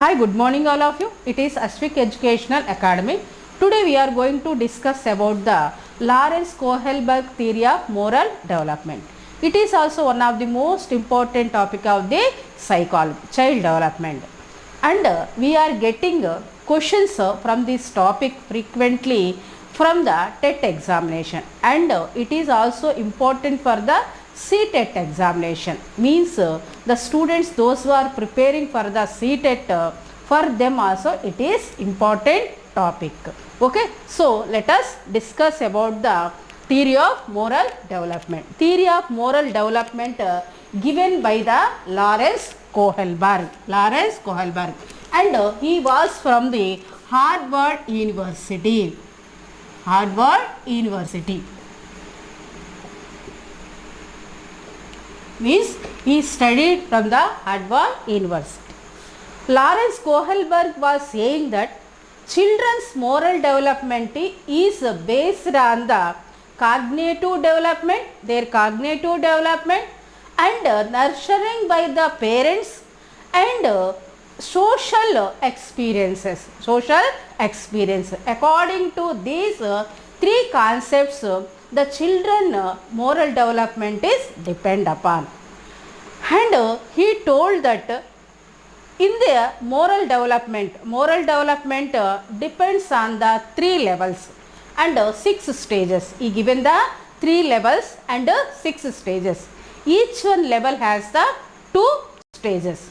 Hi, good morning all of you. It is Ashvik Educational Academy. Today we are going to discuss about the Lawrence Kohlberg theory of moral development. It is also one of the most important topic of the psychology, child development. And we are getting questions from this topic frequently from the TET examination, and it is also important for the CTET examination. Means the students those who are preparing for the CTET, for them also it is important topic. Okay, so let us discuss about the theory of moral development. Theory of moral development given by the Lawrence Kohlberg. Lawrence Kohlberg, and he was from the Harvard University. Harvard University. Means he studied from the Harvard University. Lawrence Kohlberg was saying that children's moral development is based on the cognitive development, their cognitive development, and nurturing by the parents and social experiences. Social experience. According to these three concepts, the children moral development is depend upon. And he told that in the moral development depends on the three levels and 6 stages. He given the 3 levels and 6 stages. Each one level has the 2 stages.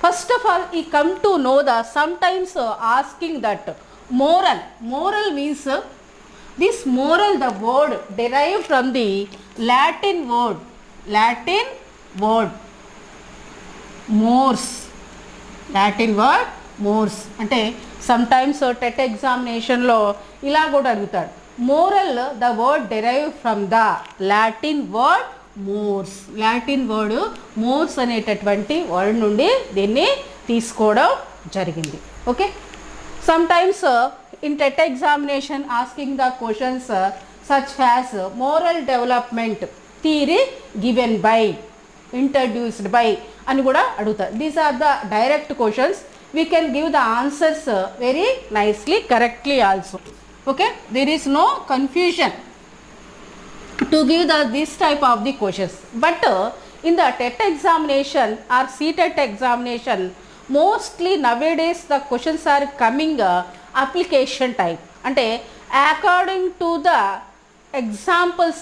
First of all, he come to know the sometimes asking that moral means this moral, the word derived from the Latin word mores. Latin word mores. అంటే sometimes TET ఎగ్జామినేషన్లో ఇలా కూడా అడుగుతాడు. Moral the word derive from the Latin word mores. Latin word mores అనేటటువంటి word నుండి దీన్ని తీసుకోవడం జరిగింది. Okay, sometimes in TET examination asking the questions such as moral development theory given by, introduced by అని కూడా అడుగుతారు. These are the direct questions. We can give the answers very nicely, correctly also. Okay, there is no confusion to give this type of the questions. But in the TET examination or CTET examination, mostly nowadays the questions are coming application type. అంటే according to the examples,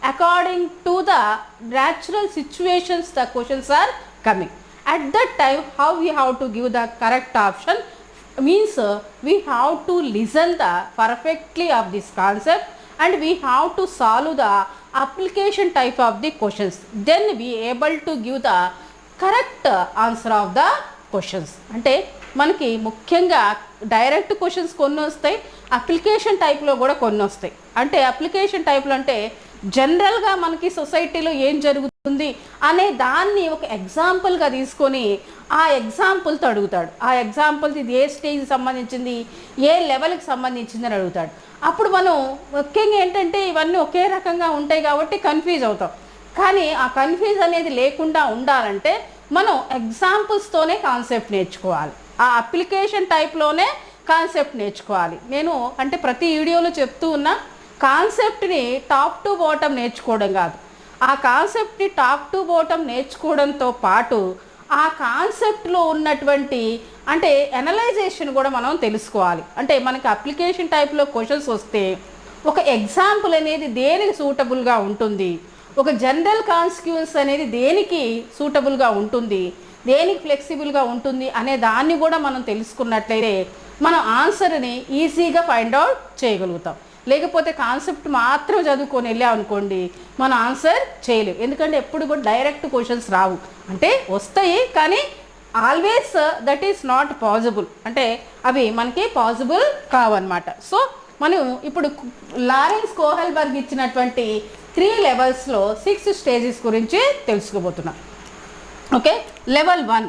according to the natural situations the questions are coming. At that time how we have to give the correct option means we have to listen the perfectly of this concept and we have to solve the application type of the questions. Then we able to give the correct answer of the questions. అంటే మనకి ముఖ్యంగా direct questions కొన్ని వస్తాయి, application టైప్లో కూడా కొన్ని వస్తాయి. అంటే అప్లికేషన్ టైప్లో అంటే జనరల్గా మనకి సొసైటీలో ఏం జరుగుతుంది అనే దాన్ని ఒక ఎగ్జాంపుల్గా తీసుకొని ఆ ఎగ్జాంపుల్తో అడుగుతాడు. ఆ ఎగ్జాంపుల్ ఇది ఏ స్టేజ్కి సంబంధించింది, ఏ లెవెల్కి సంబంధించింది అని అడుగుతాడు. అప్పుడు మనం ముఖ్యంగా ఏంటంటే ఇవన్నీ ఒకే రకంగా ఉంటాయి కాబట్టి కన్ఫ్యూజ్ అవుతాం. కానీ ఆ కన్ఫ్యూజ్ అనేది లేకుండా ఉండాలంటే మనం ఎగ్జాంపుల్స్తోనే కాన్సెప్ట్ నేర్చుకోవాలి. ఆ అప్లికేషన్ టైప్లోనే కాన్సెప్ట్ నేర్చుకోవాలి. నేను అంటే ప్రతి వీడియోలో చెప్తూ ఉన్న కాన్సెప్ట్ని టాప్ టు బాటమ్ నేర్చుకోవడం కాదు, ఆ కాన్సెప్ట్ని టాప్ టు బాటమ్ నేర్చుకోవడంతో పాటు ఆ కాన్సెప్ట్లో ఉన్నటువంటి అంటే ఎనలైజేషన్ కూడా మనం తెలుసుకోవాలి. అంటే మనకి అప్లికేషన్ టైప్లో క్వశ్చన్స్ వస్తే ఒక ఎగ్జాంపుల్ అనేది దేనికి సూటబుల్గా ఉంటుంది, ఒక జనరల్ కాన్సిక్వెన్స్ అనేది దేనికి సూటబుల్గా ఉంటుంది, దేనికి ఫ్లెక్సిబుల్గా ఉంటుంది అనే దాన్ని కూడా మనం తెలుసుకున్నట్లయితే మనం ఆన్సర్ని ఈజీగా ఫైండ్ అవుట్ చేయగలుగుతాం. లేకపోతే కాన్సెప్ట్ మాత్రం చదువుకొని వెళ్ళామనుకోండి మన ఆన్సర్ చేయలేము. ఎందుకంటే ఎప్పుడు కూడా డైరెక్ట్ క్వశ్చన్స్ రావు, అంటే వస్తాయి కానీ always that is not possible, అంటే అవి మనకి పాసిబుల్ కావన్నమాట. సో మనం ఇప్పుడు లారెన్స్ కోహెల్బర్గ్ ఇచ్చినటువంటి 3 లెవెల్స్లో 6 స్టేజెస్ గురించి తెలుసుకోబోతున్నాం. Okay, level 1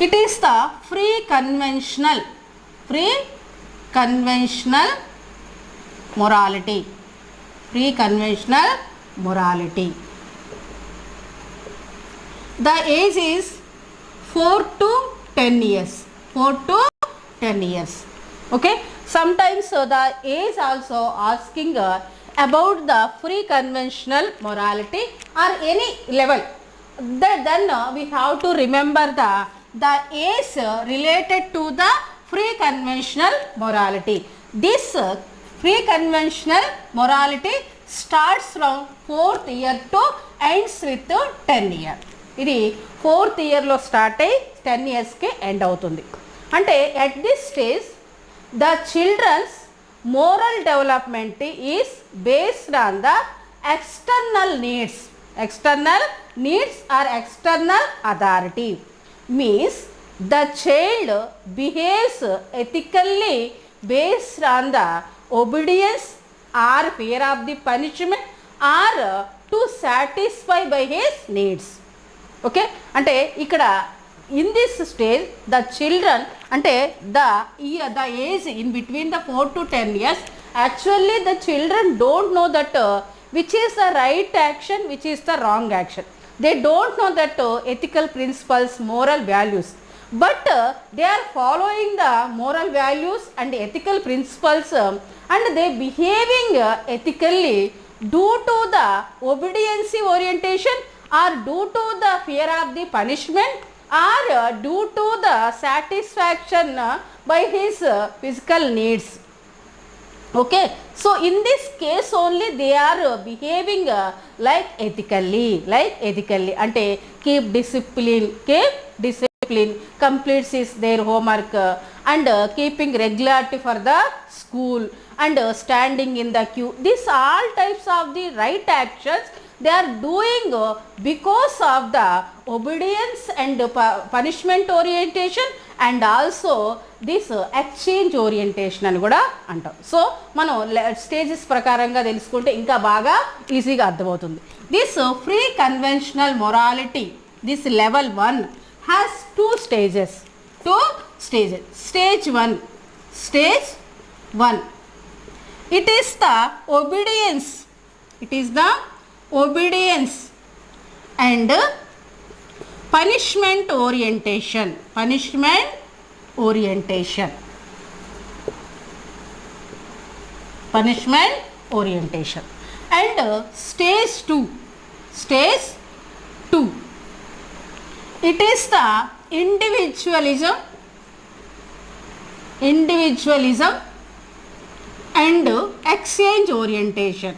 it is the free conventional morality. Free conventional morality. The age is 4 to 10 years. 4 to 10 years. Okay. Sometimes the age also asking about the free conventional morality or any level. Then we have to remember the age related to the free conventional morality. This free conventional morality starts from 4th year to ends with 10 year. ఇది 4th ఇయర్లో start అయ్యి 10 ఇయర్స్కి end అవుతుంది. అంటే at this stage the children's moral development is based on the external needs or external authority. Means the child behaves ethically based on the obedience or fear of the punishment or to satisfy by his needs. Okay. అంటే ఇక్కడ in this stage the children అంటే the age in between the 4 to 10 years actually the children don't know that which is the right action, which is the wrong action. They don't know that ethical principles, moral values, but they are following the moral values and ethical principles and they behaving ethically due to the obedience orientation or due to the fear of the punishment or due to the satisfaction by his physical needs. Okay, so in this case only they are behaving like ethically ante keep discipline, completes their homework and keeping regularity for the school and standing in the queue. These all types of the right actions they are doing because of the obedience and punishment orientation and also this exchange orientation అని కూడా అంటాం. So మనం stages ప్రకారంగా తెలుసుకుంటే ఇంకా బాగా ఈజీగా అర్థమవుతుంది. This free conventional morality this level 1 has 2 stages. Stage 1 it is the obedience and punishment orientation. And stage 2 it is the individualism and exchange orientation.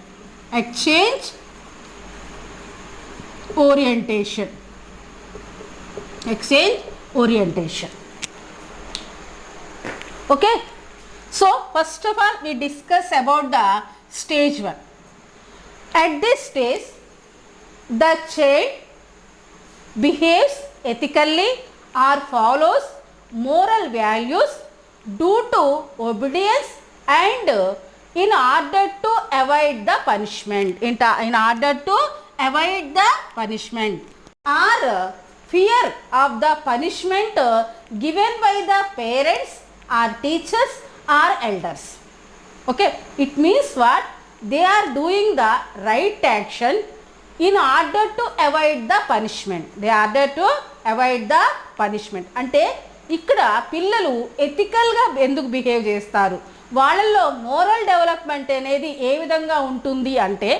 Okay, so first of all we discuss about the stage 1. At this stage the child behaves ethically or follows moral values due to obedience and in order to avoid the punishment or fear of the punishment given by the parents or teachers or elders. Okay, it means what? They are doing the right action in order to avoid the punishment. అంటే ఇక్కడ పిల్లలు ఎథికల్గా ఎందుకు behave చేస్తారు, వాళ్ళల్లో moral development అనేది ఏ విధంగా ఉంటుంది అంటే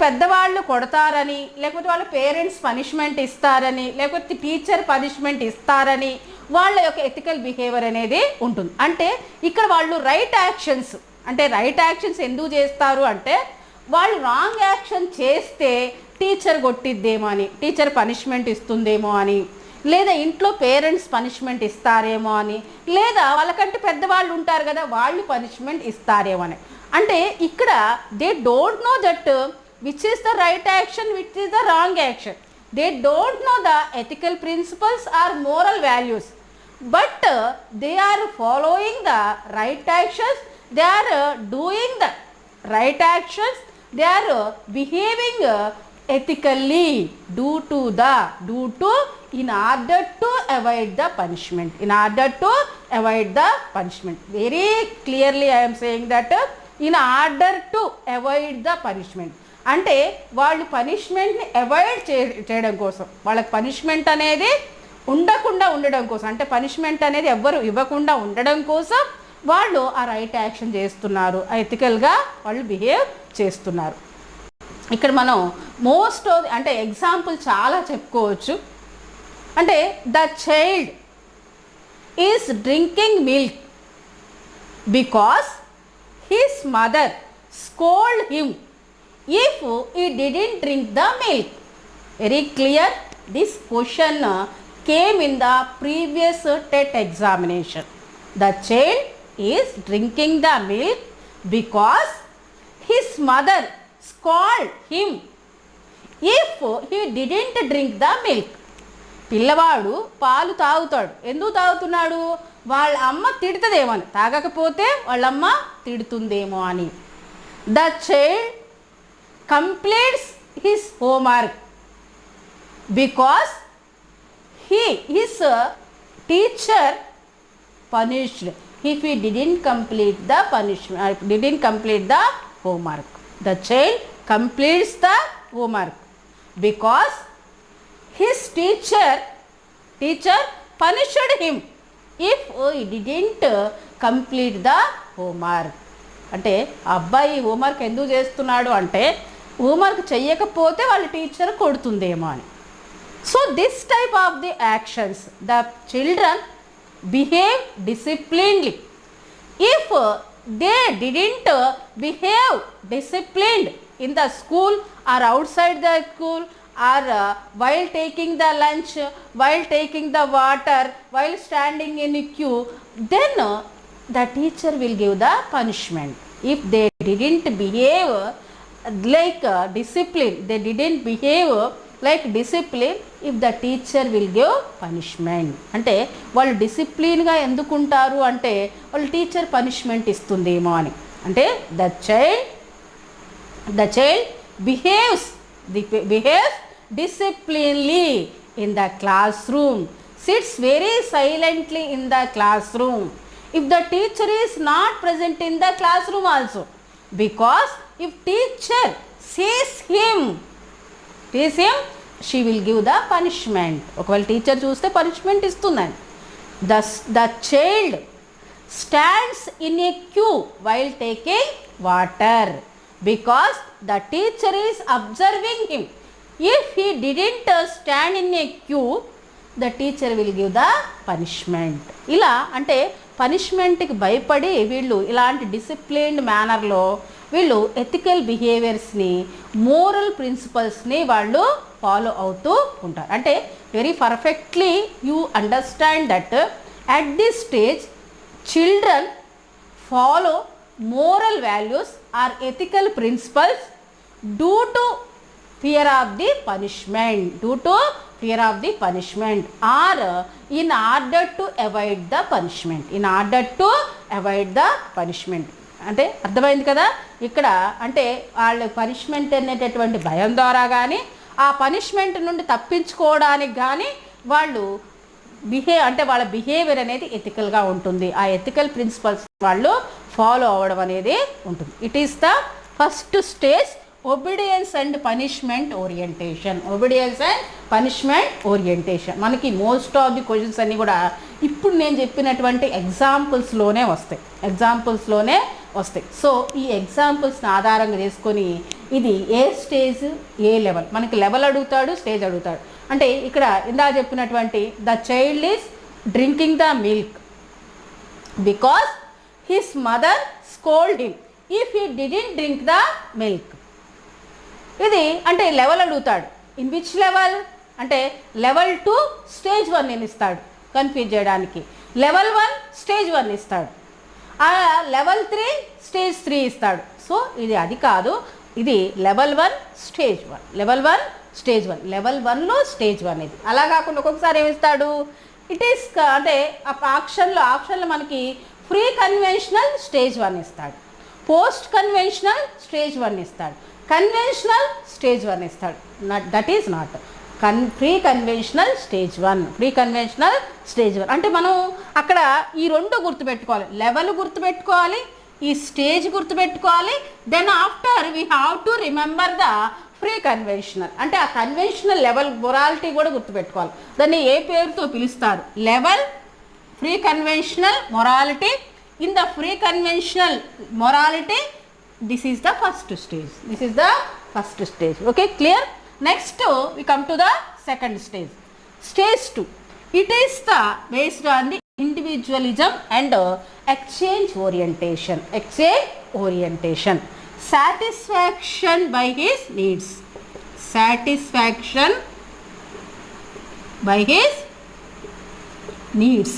పెద్దవాళ్ళు కొడతారని, లేకపోతే వాళ్ళ పేరెంట్స్ పనిష్మెంట్ ఇస్తారని, లేకపోతే టీచర్ పనిష్మెంట్ ఇస్తారని వాళ్ళ యొక్క ఎథికల్ బిహేవియర్ అనేది ఉంటుంది. అంటే ఇక్కడ వాళ్ళు రైట్ యాక్షన్స్ ఎందుకు చేస్తారు అంటే వాళ్ళు రాంగ్ యాక్షన్ చేస్తే టీచర్ కొట్టిద్దేమో అని, టీచర్ పనిష్మెంట్ ఇస్తుందేమో అని, లేదా ఇంట్లో పేరెంట్స్ పనిష్మెంట్ ఇస్తారేమో అని, లేదా వాళ్ళకంటే పెద్దవాళ్ళు ఉంటారు కదా వాళ్ళు పనిష్మెంట్ ఇస్తారేమో అని. అంటే ఇక్కడ they don't know that which is the right action, which is the wrong action. They don't know the ethical principles or moral values, but they are following the right actions, they are doing the right actions, they are behaving ethically due to in order to avoid the punishment. Very clearly I am saying that in order to avoid the punishment. అంటే వాళ్ళు పనిష్మెంట్ని avoid చేయడం కోసం, వాళ్ళకి punishment అనేది ఉండకుండా ఉండడం కోసం, అంటే పనిష్మెంట్ అనేది ఎవ్వరు ఇవ్వకుండా ఉండడం కోసం వాళ్ళు ఆ రైట్ యాక్షన్ చేస్తున్నారు, ఎథికల్గా వాళ్ళు బిహేవ్ చేస్తున్నారు. ఇక్కడ మనం మోస్ట్ అంటే ఎగ్జాంపుల్ చాలా చెప్పుకోవచ్చు. అంటే the child is drinking milk because his mother scold him if he didn't drink the milk. Very clear, this question came in the previous TET examination. The child is drinking the milk because his mother scolded him if he didn't drink the milk. పిల్లవాడు పాలు తాగుతాడు. ఎందుకు తాగుతున్నాడు? వాళ్ళ అమ్మ తిడుతుందేమో అని, తాగకపోతే వాళ్ళమ్మ తిడుతుందేమో అని. The child completes his homework because his teacher punished if he didn't complete the homework. The child completes the homework because his teacher punished him if he didn't complete the homework. అంటే అబ్బాయి homework ఎందుకు చేస్తున్నాడు అంటే homework చెయ్యకపోతే వాళ్ళ teacher కొడుతుందేమో అని. So this type of the actions the children behave disciplinedly. If they didn't behave disciplined in the school or outside the school or while taking the lunch, while taking the water, while standing in queue, then the teacher will give the punishment. If they didn't behave like discipline, they didn't behave like discipline, if the teacher will give punishment. అంటే వాళ్ళు డిసిప్లిన్గా ఎందుకుంటారు అంటే వాళ్ళు teacher punishment ఇస్తుందేమో అని. అంటే the child behaves disciplinedly in the classroom, sits very silently in the classroom if the teacher is not present in the classroom also, because if teacher sees him she will give the punishment. ఒకవేళ teacher చూస్తే punishment ఇస్తుందని. the child stands in a queue while taking water because the teacher is observing him. If he didn't stand in a queue, the teacher will give the punishment. ఇలా అంటే పనిష్మెంట్కి భయపడి వీళ్ళు ఇలాంటి disciplined మేనర్లో వీళ్ళు ethical బిహేవియర్స్ని, moral ప్రిన్సిపల్స్ని వాళ్ళు follow అవుతూ ఉంటారు. అంటే very perfectly you understand that at this stage children follow moral values or ethical principles due to fear of the punishment or in order to avoid the punishment. అంటే అర్థమైంది కదా ఇక్కడ. అంటే వాళ్ళ పనిష్మెంట్ అనేటటువంటి భయం ద్వారా కానీ ఆ పనిష్మెంట్ నుండి తప్పించుకోవడానికి కానీ వాళ్ళు వాళ్ళ బిహేవియర్ అనేది ఎథికల్గా ఉంటుంది. ఆ ఎథికల్ ప్రిన్సిపల్స్ వాళ్ళు ఫాలో అవ్వడం అనేది ఉంటుంది. It is the first stage obedience and punishment orientation. మనకి మోస్ట్ ఆఫ్ ది క్వశ్చన్స్ అన్నీ కూడా ఇప్పుడు నేను చెప్పినటువంటి ఎగ్జాంపుల్స్లోనే వస్తాయి. సో ఈ ఎగ్జాంపుల్స్ని ఆధారంగా చేసుకొని ఇది ఏ స్టేజ్ ఏ లెవెల్, మనకి లెవెల్ అడుగుతాడు, స్టేజ్ అడుగుతాడు. అంటే ఇక్కడ ఇందా చెప్పినటువంటి the child is drinking the milk because his mother scold him if he didn't drink the milk. ఇది అంటే లెవెల్ అడుగుతాడు. ఇన్ విచ్ లెవెల్ అంటే లెవెల్ 2 స్టేజ్ 1 నేను ఇస్తాడు కన్ఫ్యూజ్ చేయడానికి. లెవెల్ 1 స్టేజ్ 1 ఇస్తాడు, లెవెల్ 3 స్టేజ్ 3 ఇస్తాడు. సో ఇది అది కాదు, ఇది లెవెల్ 1 స్టేజ్ 1, లెవెల్ 1లో స్టేజ్ 1 ఇది. అలా కాకుండా ఒక్కొక్కసారి ఏమిస్తాడు, ఇట్ ఈస్ అంటే ఆప్షన్లో మనకి ప్రీ కన్వెన్షనల్ స్టేజ్ 1 ఇస్తాడు, పోస్ట్ కన్వెన్షనల్ స్టేజ్ 1 ఇస్తాడు, కన్వెన్షనల్ స్టేజ్ 1 ఇస్తాడు. That is not pre conventional stage 1. అంటే మనం అక్కడ ఈ రెండు గుర్తుపెట్టుకోవాలి, లెవెల్ గుర్తుపెట్టుకోవాలి, ఈ స్టేజ్ గుర్తుపెట్టుకోవాలి. Then after we have to remember the pre conventional, అంటే ఆ కన్వెన్షనల్ లెవెల్ మొరాలిటీ కూడా గుర్తుపెట్టుకోవాలి. దాన్ని ఏ పేరుతో పిలుస్తారు? Level pre conventional morality. In the pre conventional morality this is the first stage. This is the first stage. Okay, clear? Next we come to the second stage. Stage 2. It is the based on the individualism and exchange orientation. Exchange orientation. Satisfaction by his needs. Satisfaction by his needs.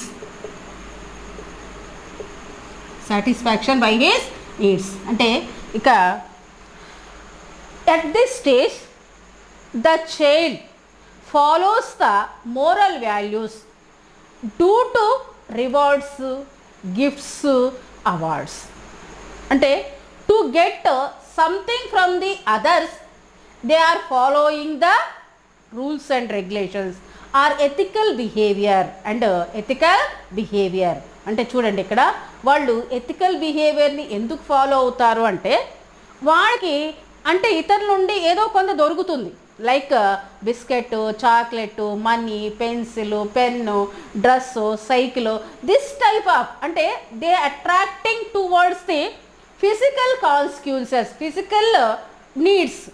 Satisfaction by his needs. అంటే ఇక at this stage the child follows the moral values due to rewards, gifts, awards. అంటే to get something from the others they are following the rules and regulations or ethical behavior and ethical behavior. అంటే చూడండి ఇక్కడ వాళ్ళు ethical బిహేవియర్ని ఎందుకు follow అవుతారు అంటే వాళ్ళకి అంటే ఇతరుల నుండి ఏదో కొంత దొరుకుతుంది. Like biscuit, chocolate, money, pencil, pen, dress, cycle, this type of అంటే they attracting towards the physical consequences, physical needs,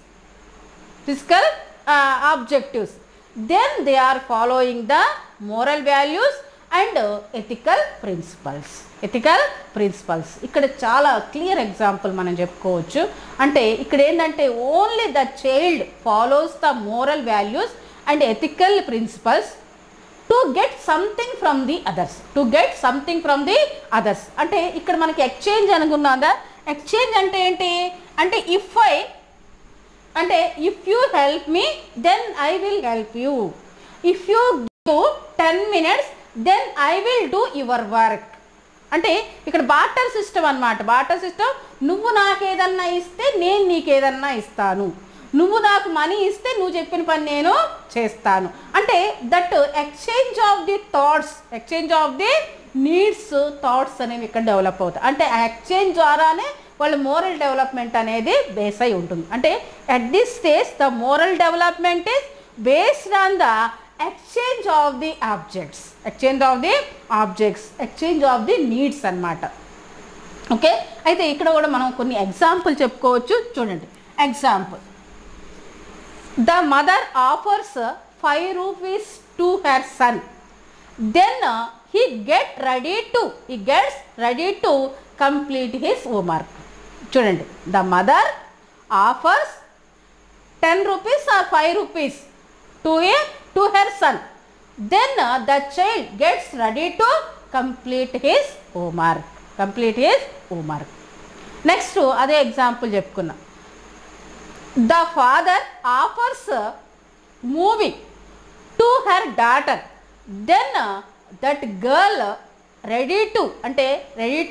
physical objectives. Then they are following the moral values and ethical principles. Ethical principles ఇక్కడ చాలా clear example మనం చెప్పుకోవచ్చు. అంటే ఇక్కడ ఏంటంటే only the child follows the moral values and ethical principles to get something from the others. To get something from the others అంటే ఇక్కడ మనకి ఎక్స్చేంజ్ అనుకున్నదా? ఎక్స్చేంజ్ అంటే ఏంటి అంటే if you help me then I will help you. If you give 10 minutes then I will do your work. అంటే ఇక్కడ barter system అన్నమాట. బార్టర్ సిస్టమ్, నువ్వు నాకు ఏదన్నా ఇస్తే నేను నీకు ఏదన్నా ఇస్తాను, నువ్వు నాకు మనీ ఇస్తే నువ్వు చెప్పిన పని నేను చేస్తాను. అంటే that exchange of the thoughts, exchange of the needs, thoughts అనేవి ఇక్కడ డెవలప్ అవుతాయి. అంటే ఆ ఎక్స్చేంజ్ ద్వారానే వాళ్ళ మోరల్ డెవలప్మెంట్ అనేది బేస్ అయి ఉంటుంది. అంటే at this stage the moral development is based on the exchange of the objects, exchange of the objects, exchange of the needs అన్నమాట. ఓకే, అయితే ఇక్కడ కూడా మనం కొన్ని ఎగ్జాంపుల్ చెప్పుకోవచ్చు. చూడండి example. The mother offers 5 rupees to her son, then he gets ready to complete his homework. చూడండి, the mother offers 10 rupees or 5 rupees to her son, then the child gets ready to complete his homework. Next అదే example చెప్పుకున్నా. The father offers movie to her daughter, then that girl ready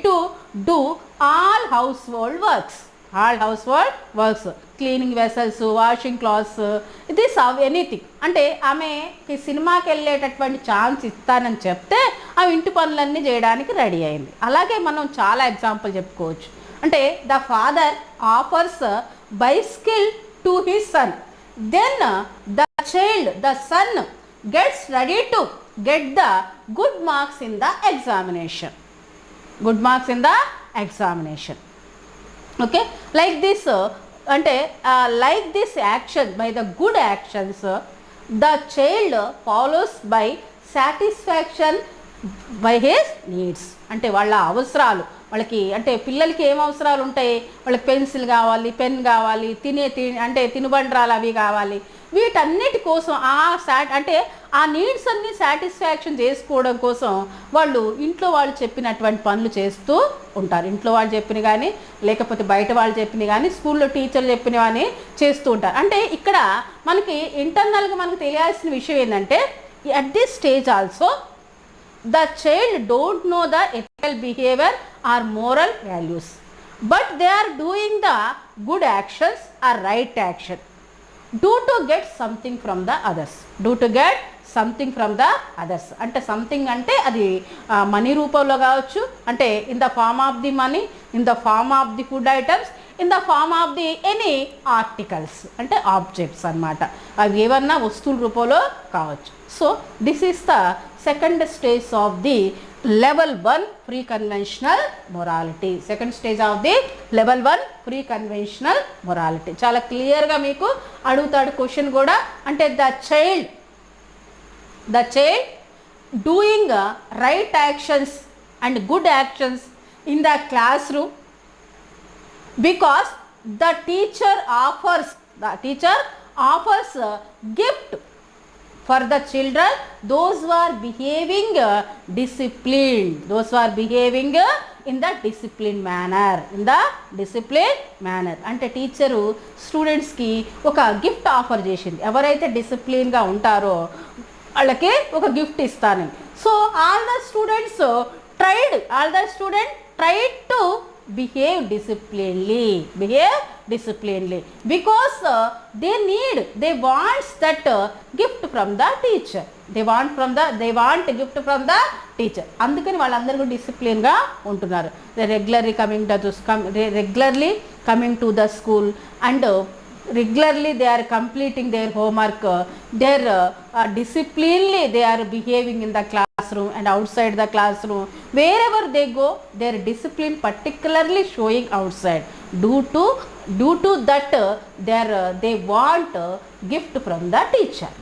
to do all household works, cleaning vessels, washing clothes, this of anything. అంటే ఆమెకి సినిమాకి వెళ్ళేటటువంటి chance ఇస్తానని చెప్తే ఆమె ఇంటి పనులన్నీ చేయడానికి రెడీ అయింది. అలాగే మనం చాలా ఎగ్జాంపుల్ చెప్పుకోవచ్చు. అంటే the father offers bicycle to his son, then the son gets ready to get the good marks in the examination. Okay, like this అంటే like this action by the good actions the child follows by satisfaction by his needs. అంటే వాళ్ళ అవసరాలు, వాళ్ళకి అంటే పిల్లలకి ఏం అవసరాలు ఉంటాయి, వాళ్ళకి పెన్సిల్ కావాలి, పెన్ కావాలి, తినుబండ్రాలు అవి కావాలి. వీటన్నిటి కోసం అంటే ఆ నీడ్స్ అన్ని సాటిస్ఫాక్షన్ చేసుకోవడం కోసం ఇంట్లో వాళ్ళు చెప్పినటువంటి పనులు చేస్తూ ఉంటారు. ఇంట్లో వాళ్ళు చెప్పిన కానీ, లేకపోతే బయట వాళ్ళు చెప్పిన కానీ, స్కూల్లో టీచర్లు చెప్పిన కానీ చేస్తూ ఉంటారు. అంటే ఇక్కడ మనకి ఇంటర్నల్గా మనకు తెలియాల్సిన విషయం ఏంటంటే at this stage also the child don't know the ethical behaviour or moral values, but they are doing the good actions or right action. Do to get something from the others. Do to get something from the others అంటే something అంటే అది money రూపంలో కావచ్చు, అంటే in the form of the money, in the form of the food items, in the form of the any articles అంటే objects అన్నమాట. అవి ఏమన్నా వస్తువుల రూపంలో కావచ్చు. So this is the second stage of the level 1 pre conventional morality. Second stage of the level 1 pre conventional morality. చాలా క్లియర్గా మీకు అడుగుతాడు క్వశ్చన్ కూడా. అంటే the child doing right actions and good actions in the classroom because the teacher offers gift for the children, those who are behaving disciplined, those who are behaving in the disciplined manner. అంటే teacher స్టూడెంట్స్కి ఒక gift offer చేసింది. ఎవరైతే డిసిప్లిన్గా ఉంటారో వాళ్ళకి ఒక gift ఇస్తాను. So all the students tried to behave disciplinedly because they want that gift from the teacher. they want gift from the teacher. అందుకని వాళ్ళందరూ కూడా డిసిప్లిన్గా ఉంటున్నారు. Regularly coming to the school and regularly they are completing their homework, disciplinedly they are behaving in the classroom and outside the classroom. Wherever they go, their discipline particularly showing outside. Due to that they want gift from the teacher.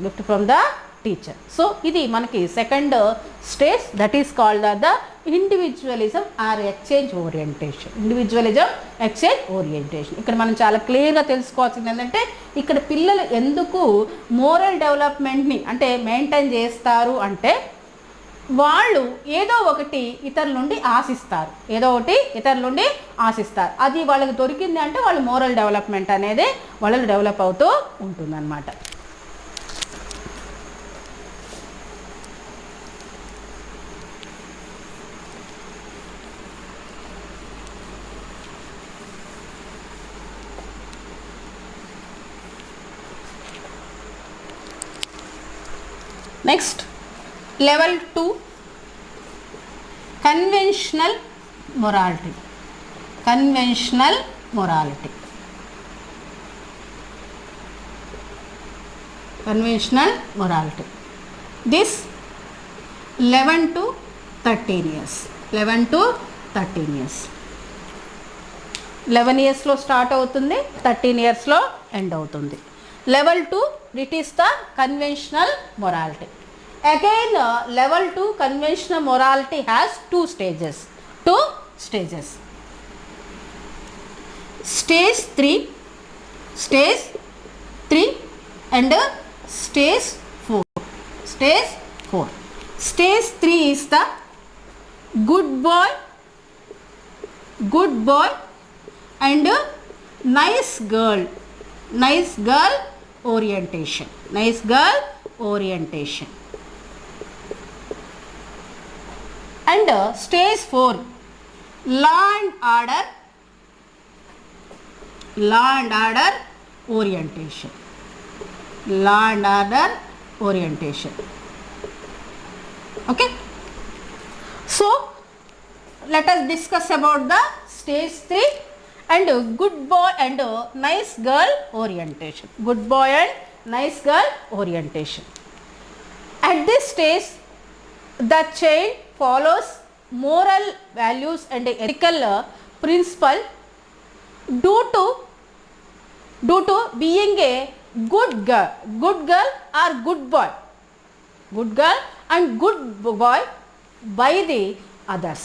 So ఇది మనకి second stage, that is called the individualism or exchange orientation. ఇక్కడ మనం చాలా క్లియర్గా తెలుసుకోవాల్సింది ఏంటంటే ఇక్కడ పిల్లలు ఎందుకు మోరల్ డెవలప్మెంట్ని అంటే మెయింటైన్ చేస్తారు అంటే వాళ్ళు ఏదో ఒకటి ఇతరుల నుండి ఆశిస్తారు. అది వాళ్ళకి దొరికింది అంటే వాళ్ళు మోరల్ డెవలప్మెంట్ అనేది వాళ్ళు డెవలప్ అవుతూ ఉంటుందన్నమాట. Next level 2 conventional morality. This 11 to 13 years. 11 yearsలో స్టార్ట్ అవుతుంది, 13 yearsలో ఎండ్ అవుతుంది. Level 2 it is the conventional morality. Again level 2 conventional morality has two stages. Stage 3 and stage 4. Stage 3 is the good boy and nice girl orientation. And stage 4 law and order orientation. Okay, so let us discuss about the stage 3 and good boy and nice girl orientation. At this stage the child follows moral values and ethical principle due to being a good girl or good boy and good boy by the others.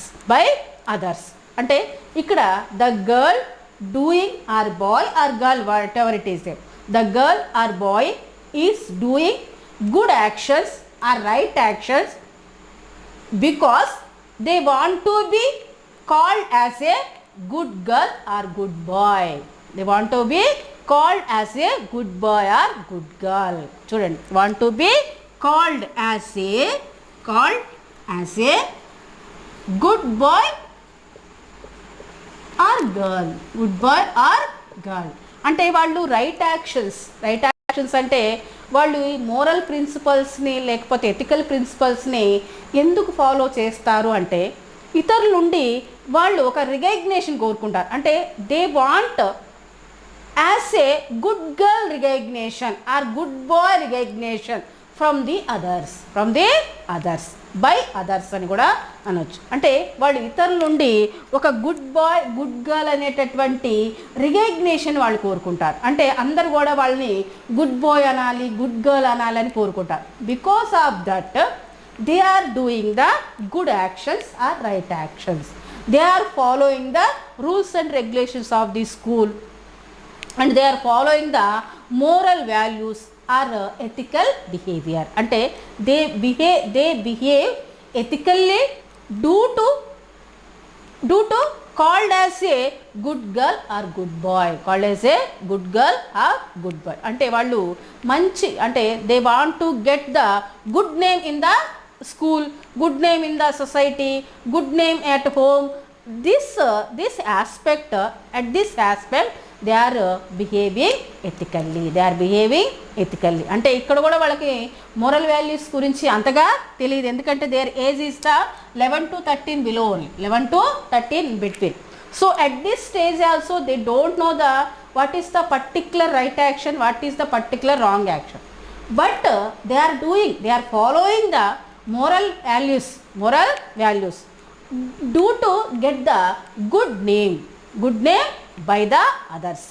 అంటే ఇక్కడ the girl doing or boy or girl whatever it is, the girl or boy is doing good actions or right actions because they want to be called as a good girl or good boy. They want to be called as a good boy or good girl. Children want to be called as a good boy or girl. అంటే వాళ్ళు right actions actions అంటే వాళ్ళు ఈ moral ప్రిన్సిపల్స్ని లేకపోతే ethical ప్రిన్సిపల్స్ని ఎందుకు follow చేస్తారు అంటే ఇతరుల నుండి వాళ్ళు ఒక రికగ్నేషన్ కోరుకుంటారు. అంటే they want as a good girl recognition or good boy recognition from the others by others అని కూడా అనొచ్చు. అంటే వాళ్ళు ఇతరుల నుండి ఒక గుడ్ బాయ్ గుడ్ గర్ల్ అనేటటువంటి రికగ్నేషన్ వాళ్ళు కోరుకుంటారు. అంటే అందరు కూడా వాళ్ళని గుడ్ బాయ్ అనాలి గుడ్ గర్ల్ అనాలి అని కోరుకుంటారు. Because of that they are doing the good actions or right actions. They are following the rules and regulations of the school and they are following the moral values or ethical behavior. అంటే they behave ethically due to called as a good girl or good boy, అంటే వాళ్ళు మంచి అంటే they want to get the good name in the school, good name in the society, good name at home. This aspect they are behaving ethically. అంటే ఇక్కడ కూడా వాళ్ళకి moral values గురించి అంతగా తెలియదు. ఎందుకంటే their age is the 11 to 13 below only, 11 to 13 between. So at this stage also they don't know the what is the particular right action, what is the particular wrong action. But they are following the moral values due to get the good name by the others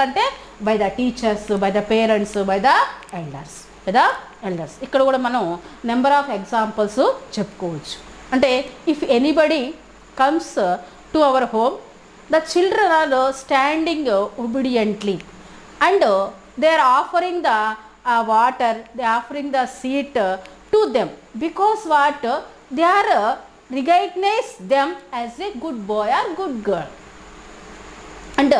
అంటే by the teachers, by the parents, by the elders. ఇక్కడ కూడా మనం number of examples చెప్పుకోవచ్చు. అంటే if anybody comes to our home, the children are standing obediently and they are offering the water, they are offering the seat to them because what they are recognize them as a good boy or good girl and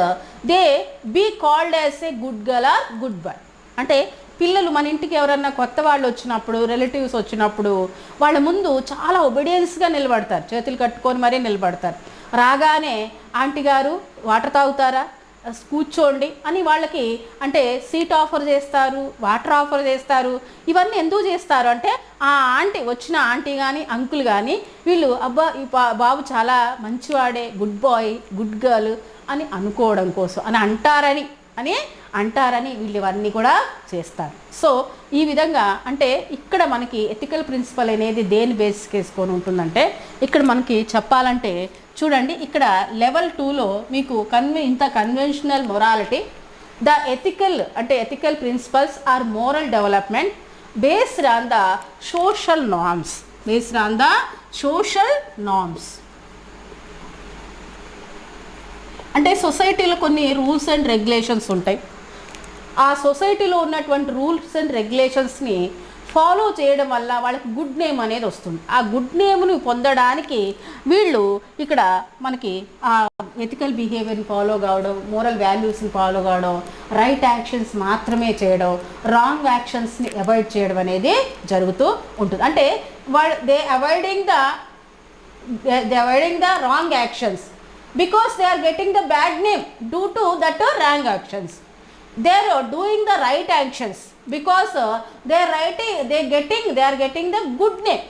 they be called as a good girl or good boy. అంటే పిల్లలు మన ఇంటికి ఎవరన్నా కొత్త వాళ్ళు వచ్చినప్పుడు, relatives వచ్చినప్పుడు వాళ్ళ ముందు చాలా ఒబీడియన్స్గా నిలబడతారు, చేతులు కట్టుకొని మరీ నిలబడతారు. రాగానే ఆంటీ గారు వాటర్ తాగుతారా, కూర్చోండి అని వాళ్ళకి అంటే సీట్ ఆఫర్ చేస్తారు, వాటర్ ఆఫర్ చేస్తారు. ఇవన్నీ ఎందుకు చేస్తారు అంటే ఆ ఆంటీ వచ్చిన ఆంటీ కానీ అంకుల్ కానీ వీళ్ళు అబ్బా ఈ బాబు చాలా మంచివాడే, గుడ్ బాయ్ గుడ్ గర్ల్ అని అనుకోవడం కోసం అంటారని వీళ్ళు ఇవన్నీ కూడా చేస్తారు. సో ఈ విధంగా అంటే ఇక్కడ మనకి ఎథికల్ ప్రిన్సిపల్ అనేది దేని బేసిస్ చేసుకొని ఉంటుందంటే ఇక్కడ మనకి చెప్పాలంటే చూడండి, ఇక్కడ లెవెల్ 2లో మీకు ఇంత conventional morality, the ethical principles or moral development based on the social norms. అంటే సొసైటీలో కొన్ని రూల్స్ అండ్ రెగ్యులేషన్స్ ఉంటాయి. ఆ సొసైటీలో ఉన్నటువంటి రూల్స్ అండ్ రెగ్యులేషన్స్ని ఫాలో చేయడం వల్ల వాళ్ళకి గుడ్ నేమ్ అనేది వస్తుంది. ఆ గుడ్ నేమ్ని పొందడానికి వీళ్ళు ఇక్కడ మనకి ఆ ఎథికల్ బిహేవియర్ని ఫాలో కావడం, మోరల్ వాల్యూస్ని ఫాలో కావడం, రైట్ యాక్షన్స్ మాత్రమే చేయడం, రాంగ్ యాక్షన్స్ని అవాయిడ్ చేయడం అనేది జరుగుతూ ఉంటుంది. అంటే they avoiding the wrong actions because they are getting the bad name due to that wrong actions. They are doing the right actions because they are getting the good name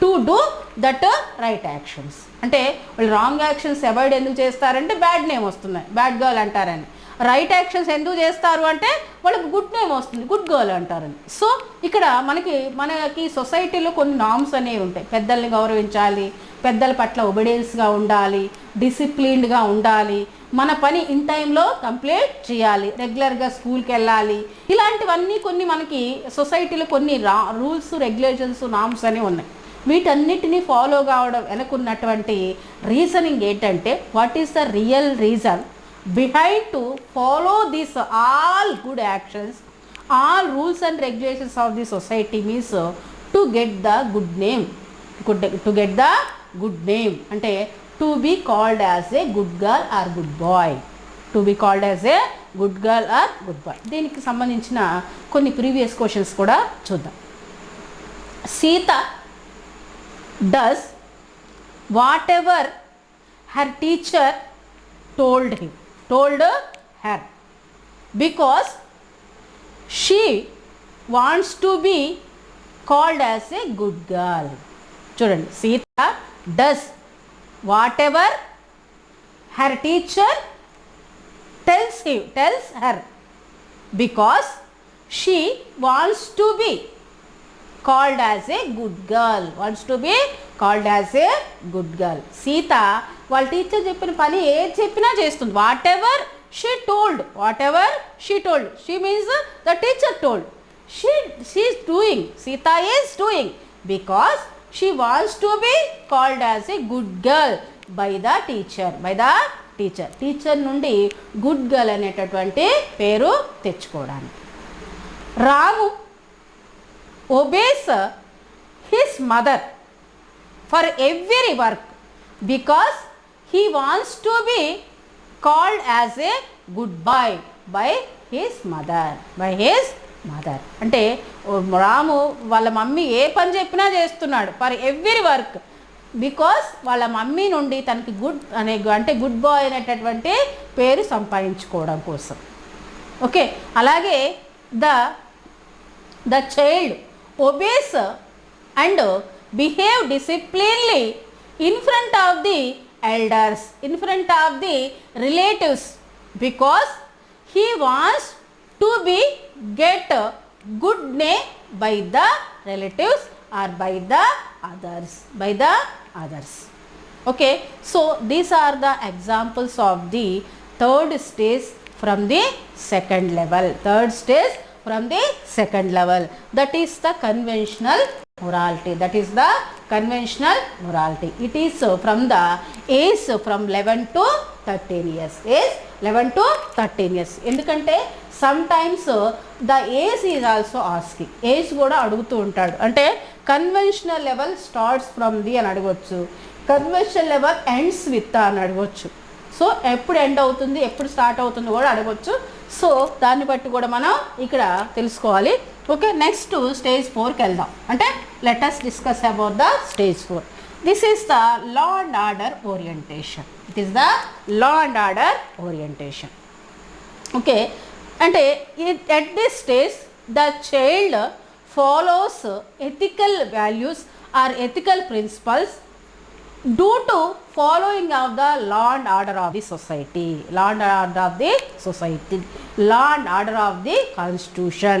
to do that right actions. అంటే వాళ్ళు wrong actions avoid ఎందుకు చేస్తారంటే bad name వస్తుంది, bad girl అంటారని. Right actions ఎందుకు చేస్తారు అంటే వాళ్ళకి గుడ్ నేమ్ వస్తుంది, గుడ్ గర్ల్ అంటారని. సో ఇక్కడ మనకి సొసైటీలో కొన్ని నార్మ్స్ అనేవి ఉంటాయి. పెద్దల్ని గౌరవించాలి, పెద్దల పట్ల ఒబీడియన్స్గా ఉండాలి, డిసిప్లిన్డ్గా ఉండాలి, మన పని ఇన్ టైంలో కంప్లీట్ చేయాలి, రెగ్యులర్గా స్కూల్కి వెళ్ళాలి. ఇలాంటివన్నీ కొన్ని మనకి సొసైటీలో కొన్ని రూల్స్ రెగ్యులేషన్స్ నార్మ్స్ అనేవి ఉన్నాయి. వీటన్నిటినీ ఫాలో కావడం వెనుకున్నటువంటి రీజనింగ్ ఏంటంటే what is the real reason behind to follow these all good actions, all rules and regulations of the society means to get the good name, అంటే to be called as a good girl or good boy, దీనికి సంబంధించిన కొన్ని previous questions కూడా చూద్దాం. Sita does whatever her teacher told her. because she wants to be called as a good girl. చూడండి, Sita does whatever her teacher tells her because she wants to be called as a good girl. Sita వాళ్ళ teacher చెప్పిన పని ఏది చెప్పినా చేస్తుంది. What ever she told, she means the teacher told, she is doing, Sita is doing because she wants to be called as a good girl by the teacher. Teacher నుండి good girl అనేటటువంటి పేరు తెచ్చుకోవడానికి. రాము obeys his mother for every work because he wants to be called as a good boy by his mother. అంటే రాము వాళ్ళ mummy ఏ పని చెప్పినా చేస్తున్నాడు for every work, because వాళ్ళ మమ్మీ నుండి తనకి గుడ్ బాయ్ అనేటటువంటి పేరు సంపాదించుకోవడం కోసం. ఓకే, అలాగే the child obeys and behave disciplinedly in front of the elders, in front of the relatives because he wants to be get good name by the relatives or by the others. Okay, so these are the examples of the third stage from the second level. That is the conventional morality. It is from the age from 11 to 13 years. ఎందుకంటే some times the age is also asking, age కూడా అడుగుతూ ఉంటాడు. అంటే conventional level starts from the అని అడగవచ్చు, conventional level ends with అని అడగవచ్చు. So ఎప్పుడు ఎండ్ అవుతుంది, ఎప్పుడు స్టార్ట్ అవుతుంది కూడా అడగవచ్చు. సో దాన్ని బట్టి కూడా మనం ఇక్కడ తెలుసుకోవాలి. ఓకే, నెక్స్ట్ స్టేజ్ 4కి వెళ్దాం. అంటే let us discuss about the stage 4. This is the law and order orientation. Okay, అంటే at this stage the child follows ethical values or ethical principles due to following of the law and order of the society, law and order of the constitution.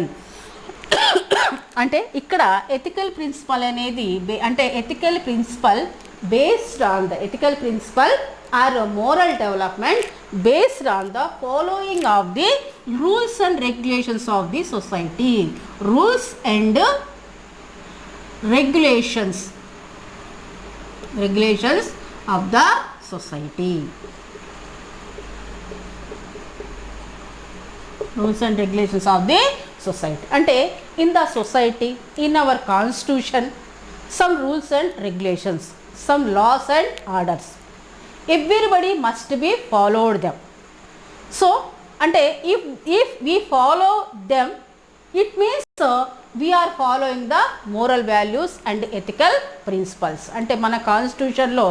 అంటే ఇక్కడ ethical principle అనేది అంటే ethical principle based on the ethical principle or moral development based on the following of the rules and regulations of the society. Rules and regulations of the society. అంటే in the society, in our constitution, some rules and regulations, some laws and orders, everybody must be followed them. So అంటే if we follow them, it means we are following the moral values and ethical principles. అంటే మన కాన్స్టిట్యూషన్లో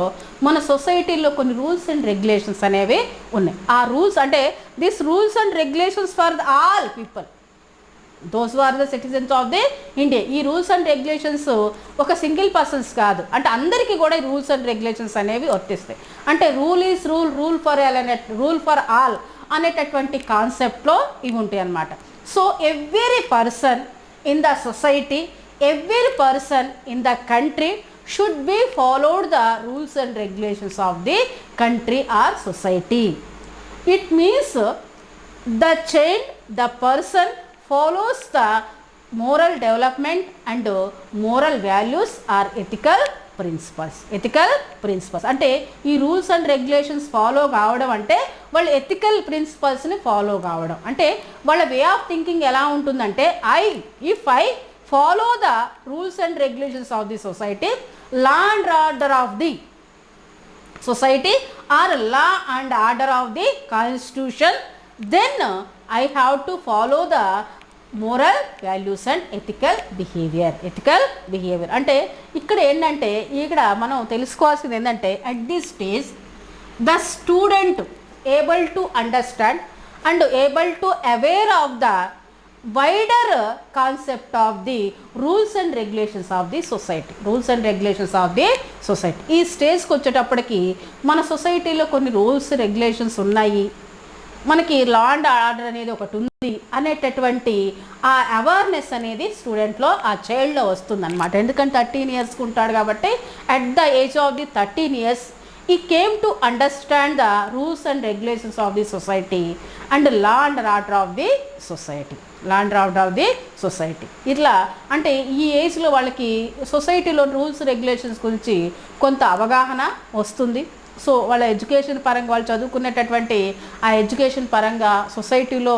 మన సొసైటీలో కొన్ని rules and regulations అనేవి ఉన్నాయి. ఆ రూల్స్ అంటే this rules and regulations for all people, those are the citizens of the India. ఈ రూల్స్ అండ్ రెగ్యులేషన్స్ ఒక సింగిల్ పర్సన్స్ కాదు, అంటే అందరికీ కూడా ఈ రూల్స్ అండ్ రెగ్యులేషన్స్ అనేవి వర్తిస్తాయి. అంటే రూల్ ఫర్ ఆల్ అనేటటువంటి కాన్సెప్ట్లో ఇవి ఉంటాయి అన్నమాట. So every person in the society, every person in the country should be followed the rules and regulations of the country or society. It means the child, the person follows the moral development and moral values or ethical principles. అంటే ఈ rules and regulations follow కావడం అంటే వాళ్ళు ethical ప్రిన్సిపల్స్ని follow కావడం. అంటే వాళ్ళ way of thinking ఎలా ఉంటుందంటే if I follow the rules and regulations of the society, law and order of the society or law and order of the constitution, then I have to follow the moral values and ethical behavior. అంటే ఇక్కడ ఏంటంటే ఇక్కడ మనం తెలుసుకోవాల్సింది ఏంటంటే at this stage the student able to understand and able to aware of the wider concept of the rules and regulations of the society. Rules and regulations of the society. ఈ స్టేజ్కి వచ్చేటప్పటికి మన సొసైటీలో కొన్ని రూల్స్ రెగ్యులేషన్స్ ఉన్నాయి, మనకి లా and order అనేది ఒకటి ఉంది అనేటటువంటి ఆ అవేర్నెస్ అనేది స్టూడెంట్లో, ఆ చైల్డ్లో వస్తుందన్నమాట. ఎందుకంటే 13 ఇయర్స్కి ఉంటాడు కాబట్టి at the age of the 13 years he came to understand the rules and regulations of the society and law and order of the society. Law and order of the society. ఇట్లా అంటే ఈ ఏజ్లో వాళ్ళకి సొసైటీలో రూల్స్ రెగ్యులేషన్స్ గురించి కొంత అవగాహన వస్తుంది. సో వాళ్ళ ఎడ్యుకేషన్ పరంగా వాళ్ళు చదువుకునేటటువంటి ఆ ఎడ్యుకేషన్ పరంగా సొసైటీలో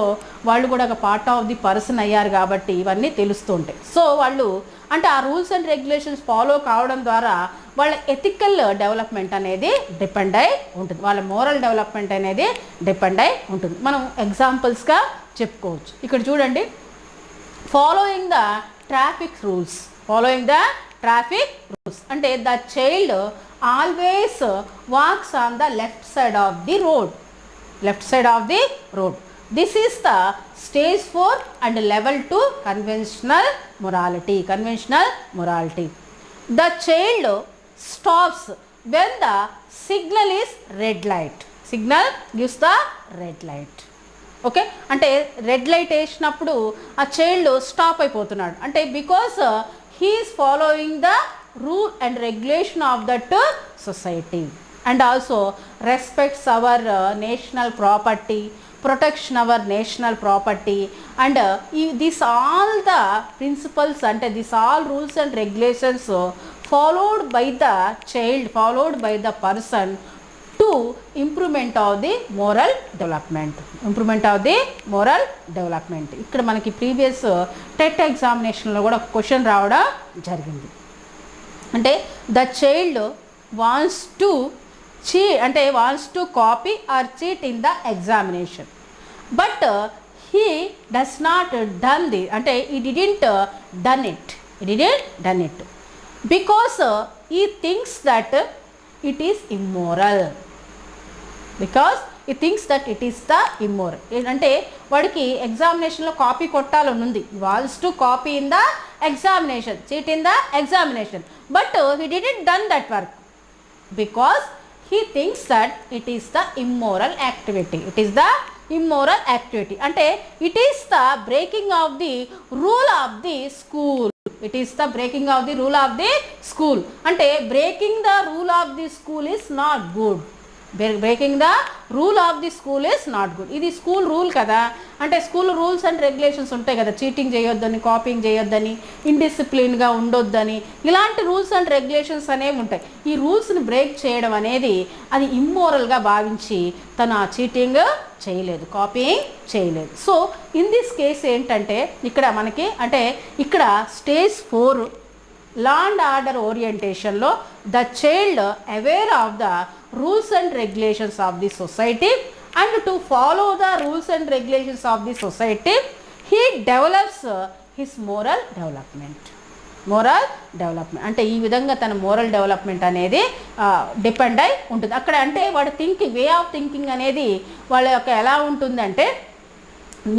వాళ్ళు కూడా ఒక పార్ట్ ఆఫ్ ది పర్సన్ అయ్యారు కాబట్టి ఇవన్నీ తెలుస్తూ ఉంటాయి. సో వాళ్ళు అంటే ఆ రూల్స్ అండ్ రెగ్యులేషన్స్ ఫాలో కావడం ద్వారా వాళ్ళ ఎథికల్ డెవలప్మెంట్ అనేది డిపెండ్ అయి ఉంటుంది, వాళ్ళ మోరల్ డెవలప్మెంట్ అనేది డిపెండ్ అయి ఉంటుంది. మనం ఎగ్జాంపుల్స్గా చెప్పుకోవచ్చు. ఇక్కడ చూడండి, following the traffic rules. Following the traffic rules అంటే the child always walks on the left side of the road. Left side of the road. This is the stage 4 and level 2 conventional morality. Conventional morality. The child stops when the signal is red light. Signal gives the red light. Okay, అంటే red light వేసినప్పుడు ఆ child stop అయిపోతున్నాడు అంటే because he is following the rule and regulation of that society and also respects our national property, protection our national property and this all the principles అంటే this all rules and regulations followed by the child, followed by the person to improvement of the moral development. Improvement of the moral development. ఇక్కడ మనకి previous TET ఎగ్జామినేషన్లో కూడా ఒక question రావడం జరిగింది. అంటే the child wants to అంటే wants to copy or cheat in the examination but he does not done the అంటే ఈ didn't done it because he thinks that it is immoral. Because he thinks that it is the immoral. అంటే వాడికి ఎగ్జామినేషన్లో copy కొట్టాలని ఉంది. వాల్స్ to copy in the examination, cheat in the examination, but he didn't done that work because he thinks that it is the immoral activity. It is the immoral activity. అంటే it is the breaking of the rule of the school. It is the breaking of the rule of the school. అంటే breaking the rule of the school is not good. Breaking the rule of the school is not good. ఇది school rule కదా, అంటే school rules and regulations ఉంటాయి కదా, cheating చేయొద్దని, copying చేయొద్దని, ఇండిసిప్లిన్గా ఉండొద్దని, ఇలాంటి rules and regulations అనేవి ఉంటాయి. ఈ రూల్స్ని బ్రేక్ చేయడం అనేది అది ఇమ్మోరల్గా భావించి తను ఆ చీటింగ్ చేయలేదు, కాపీయింగ్ చేయలేదు. సో ఇన్ దిస్ కేస్ ఏంటంటే ఇక్కడ మనకి అంటే ఇక్కడ స్టేజ్ 4 లా అండ్ ఆర్డర్ ఓరియంటేషన్లో the child aware of the rules and regulations of the society and to follow the rules and regulations of the society he develops his moral development. Moral development అంటే ఈ విధంగా తన moral development అనేది depend అయి ఉంటుంది అక్కడ. అంటే వాడి థింకింగ్, వే ఆఫ్ థింకింగ్ అనేది వాళ్ళ యొక్క ఎలా ఉంటుందంటే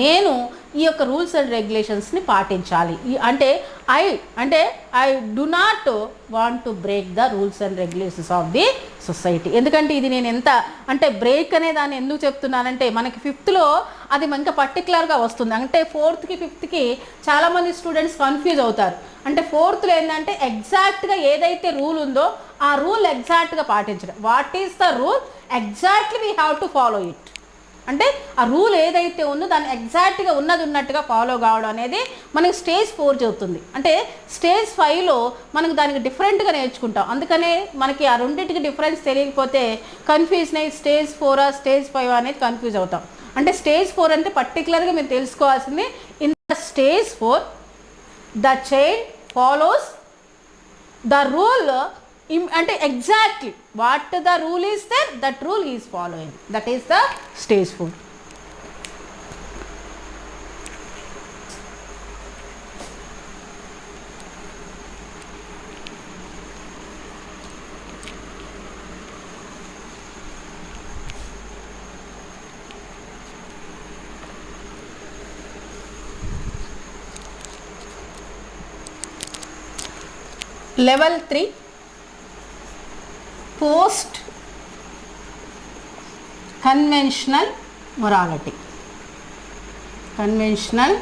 నేను ఈ యొక్క రూల్స్ అండ్ రెగ్యులేషన్స్ని పాటించాలి, అంటే I do not want to break the rules and regulations of the society. ఎందుకంటే ఇది నేను ఎంత అంటే బ్రేక్ అనే దాన్ని ఎందుకు చెప్తున్నానంటే మనకి 5th అది ఇంకా పర్టికులర్గా వస్తుంది. అంటే 4th, 5th చాలామంది స్టూడెంట్స్ కన్ఫ్యూజ్ అవుతారు. అంటే 4th ఏంటంటే ఎగ్జాక్ట్గా ఏదైతే రూల్ ఉందో ఆ రూల్ ఎగ్జాక్ట్గా పాటించడం. What is the rule, exactly we have to follow it. అంటే ఆ రూల్ ఏదైతే ఉందో దాన్ని ఎగ్జాక్ట్గా ఉన్నట్టుగా ఫాలో కావడం అనేది మనకి స్టేజ్ 4 చెబుతుంది. అంటే స్టేజ్ 5లో మనకు దానికి డిఫరెంట్గా నేర్చుకుంటాం. అందుకనే మనకి ఆ రెండింటికి డిఫరెన్స్ తెలియకపోతే కన్ఫ్యూజన్ అయ్యి స్టేజ్ 4 స్టేజ్ 5 అనేది కన్ఫ్యూజ్ అవుతాం. అంటే స్టేజ్ 4 అంటే పర్టికులర్గా మీరు తెలుసుకోవాల్సింది in the stage 4 the child follows the rule అంటే exactly what the rule is there, that rule is following, that is the stage 4. Level 3, post conventional morality. Conventional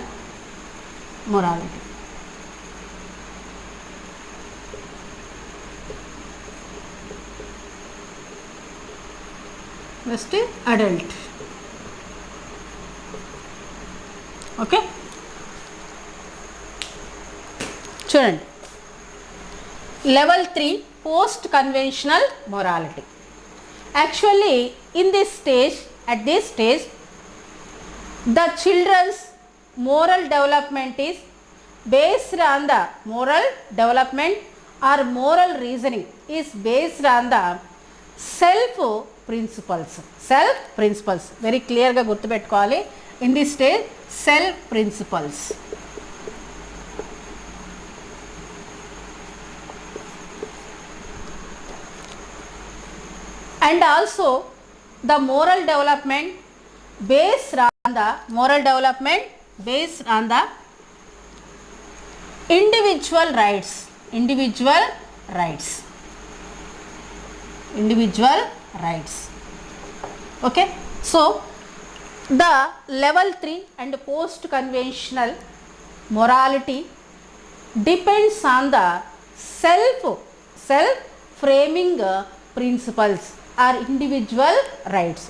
morality. Next is adult. Okay. చూడండి, level 3 post conventional morality. Actually at this stage the children's moral development is based on the moral development or moral reasoning is based on the self principles. Very clear ga gurtu pettukovali. In this stage self principles. And also the moral development based on the individual rights. Okay, so the level 3 and post conventional morality depends on the self framing principles or individual rights.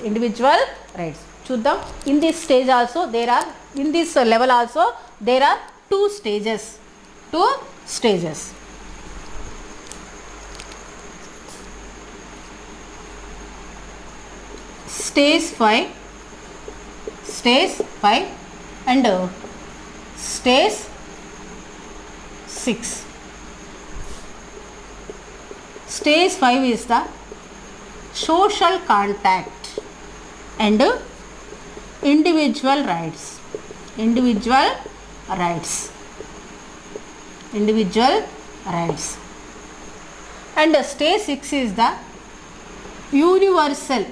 చూద్దాం. In this stage also there are, in this level also there are two stages. Stage 5 and stage 6. Stage 5 is the social contact and individual rights. And stage 6 is the universal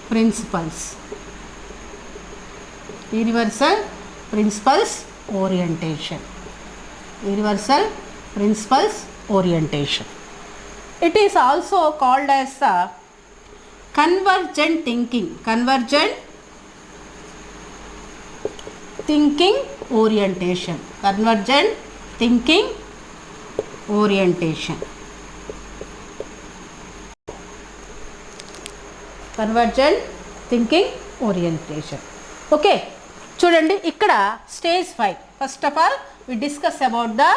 principles. Orientation. It is also called as the convergent thinking orientation. Okay, చూడండి ఇక్కడ stage 5. First of all we discuss about the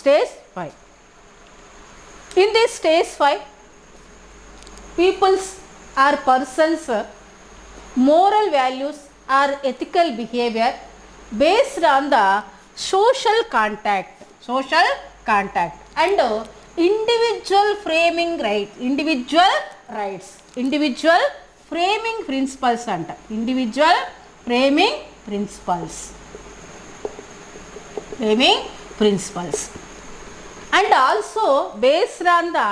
stage 5. In this stage 5, people's or persons moral values or ethical behavior based on the social contact and individual framing principles anta. Individual framing principles and also based on the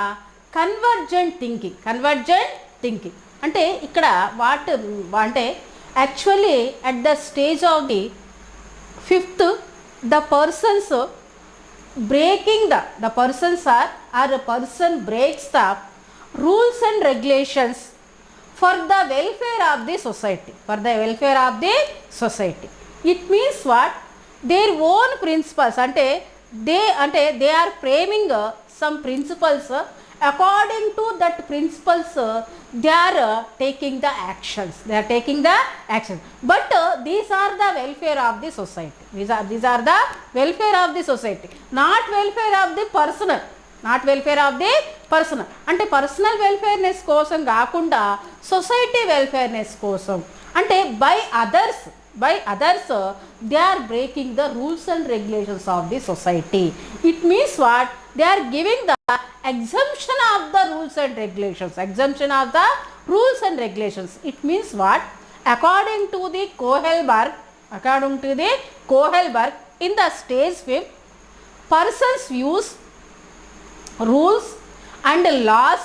convergent thinking. అంటే ఇక్కడ అంటే actually at the stage of the 5th the persons breaking the persons are or a person breaks the rules and regulations for the welfare of the society. It means what? Their own principles అంటే they are framing some principles. According to that principles they are taking the actions. But these are the welfare of the society. These are the welfare of the society, not welfare of the personal. అంటే personal వెల్ఫేర్నెస్ కోసం కాకుండా society వెల్ఫేర్నెస్ కోసం. అంటే by others they are breaking the rules and regulations of the society. It means what? They are giving the exemption of the rules and regulations. It means what? According to the Kohlberg, in the stage 5, persons use rules and laws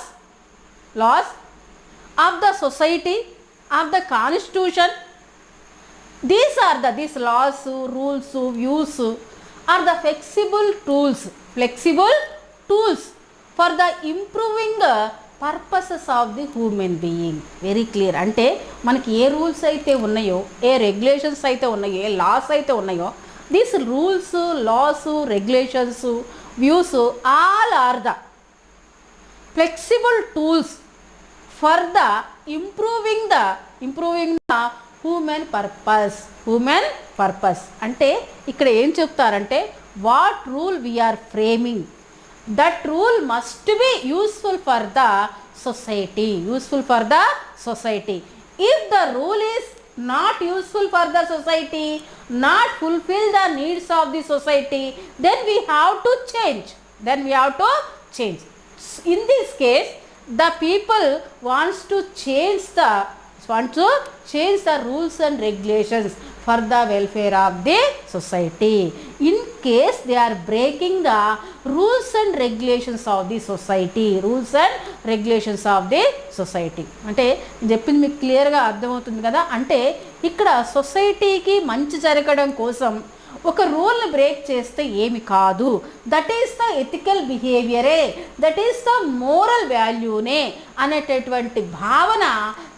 of the society, of the constitution. These laws, rules, views are the flexible tools for the improving purposes of the human being. Very clear. అంటే మనకి ఏ rules అయితే ఉన్నాయో, ఏ regulations అయితే ఉన్నాయో, ఏ laws అయితే ఉన్నాయో, these rules, laws, regulations, views all are the flexible tools for the improving the human purpose. అంటే ఇక్కడ ఏం చెప్తారంటే what rule we are framing, that rule must be useful for the society. If the rule is not useful for the society, not fulfill the needs of the society, then we have to change. In this case, the people want to change the rules and regulations for the welfare of the society. In case they are breaking the rules and regulations of the society, అంటే చెప్పింది మీకు క్లియర్గా అర్థమవుతుంది కదా. అంటే ఇక్కడ సొసైటీకి మంచి జరగడం కోసం ఒక రూల్ని బ్రేక్ చేస్తే ఏమి కాదు, దట్ ఈస్ ద ఎథికల్ బిహేవియరే, దట్ ఈస్ ద మోరల్ వాల్యూనే అనేటటువంటి భావన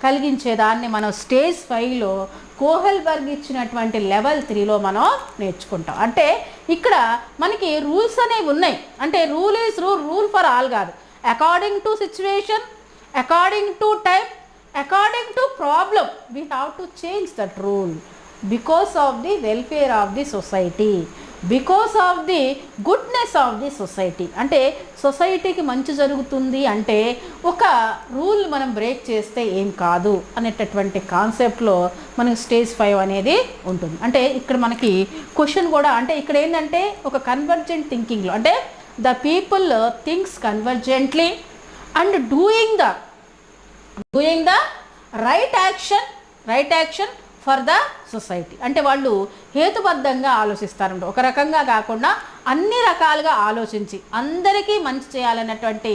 కలిగించేదాన్ని మనం స్టేజ్ 5లో కోహెల్బర్గ్ ఇచ్చినటువంటి లెవెల్ 3లో మనం నేర్చుకుంటాం. అంటే ఇక్కడ మనకి రూల్స్ అనేవి ఉన్నాయి. అంటే rule is rule for all కాదు. According to situation, according to time, according to problem, we have to change that rule because of the welfare of the society, because of the goodness of the society. అంటే సొసైటీకి మంచి జరుగుతుంది అంటే ఒక rule మనం break చేస్తే ఏం కాదు అనేటటువంటి కాన్సెప్ట్లో మనకి స్టేజ్ 5 అనేది ఉంటుంది. అంటే ఇక్కడ మనకి క్వశ్చన్ కూడా అంటే ఇక్కడ ఏంటంటే ఒక కన్వర్జెంట్ థింకింగ్లో అంటే the people thinks convergently and doing the right action for the society. అంటే వాళ్ళు హేతుబద్ధంగా ఆలోచిస్తారంట, ఒక రకంగా కాకుండా అన్ని రకాలుగా ఆలోచించి అందరికీ మంచి చేయాలన్నటువంటి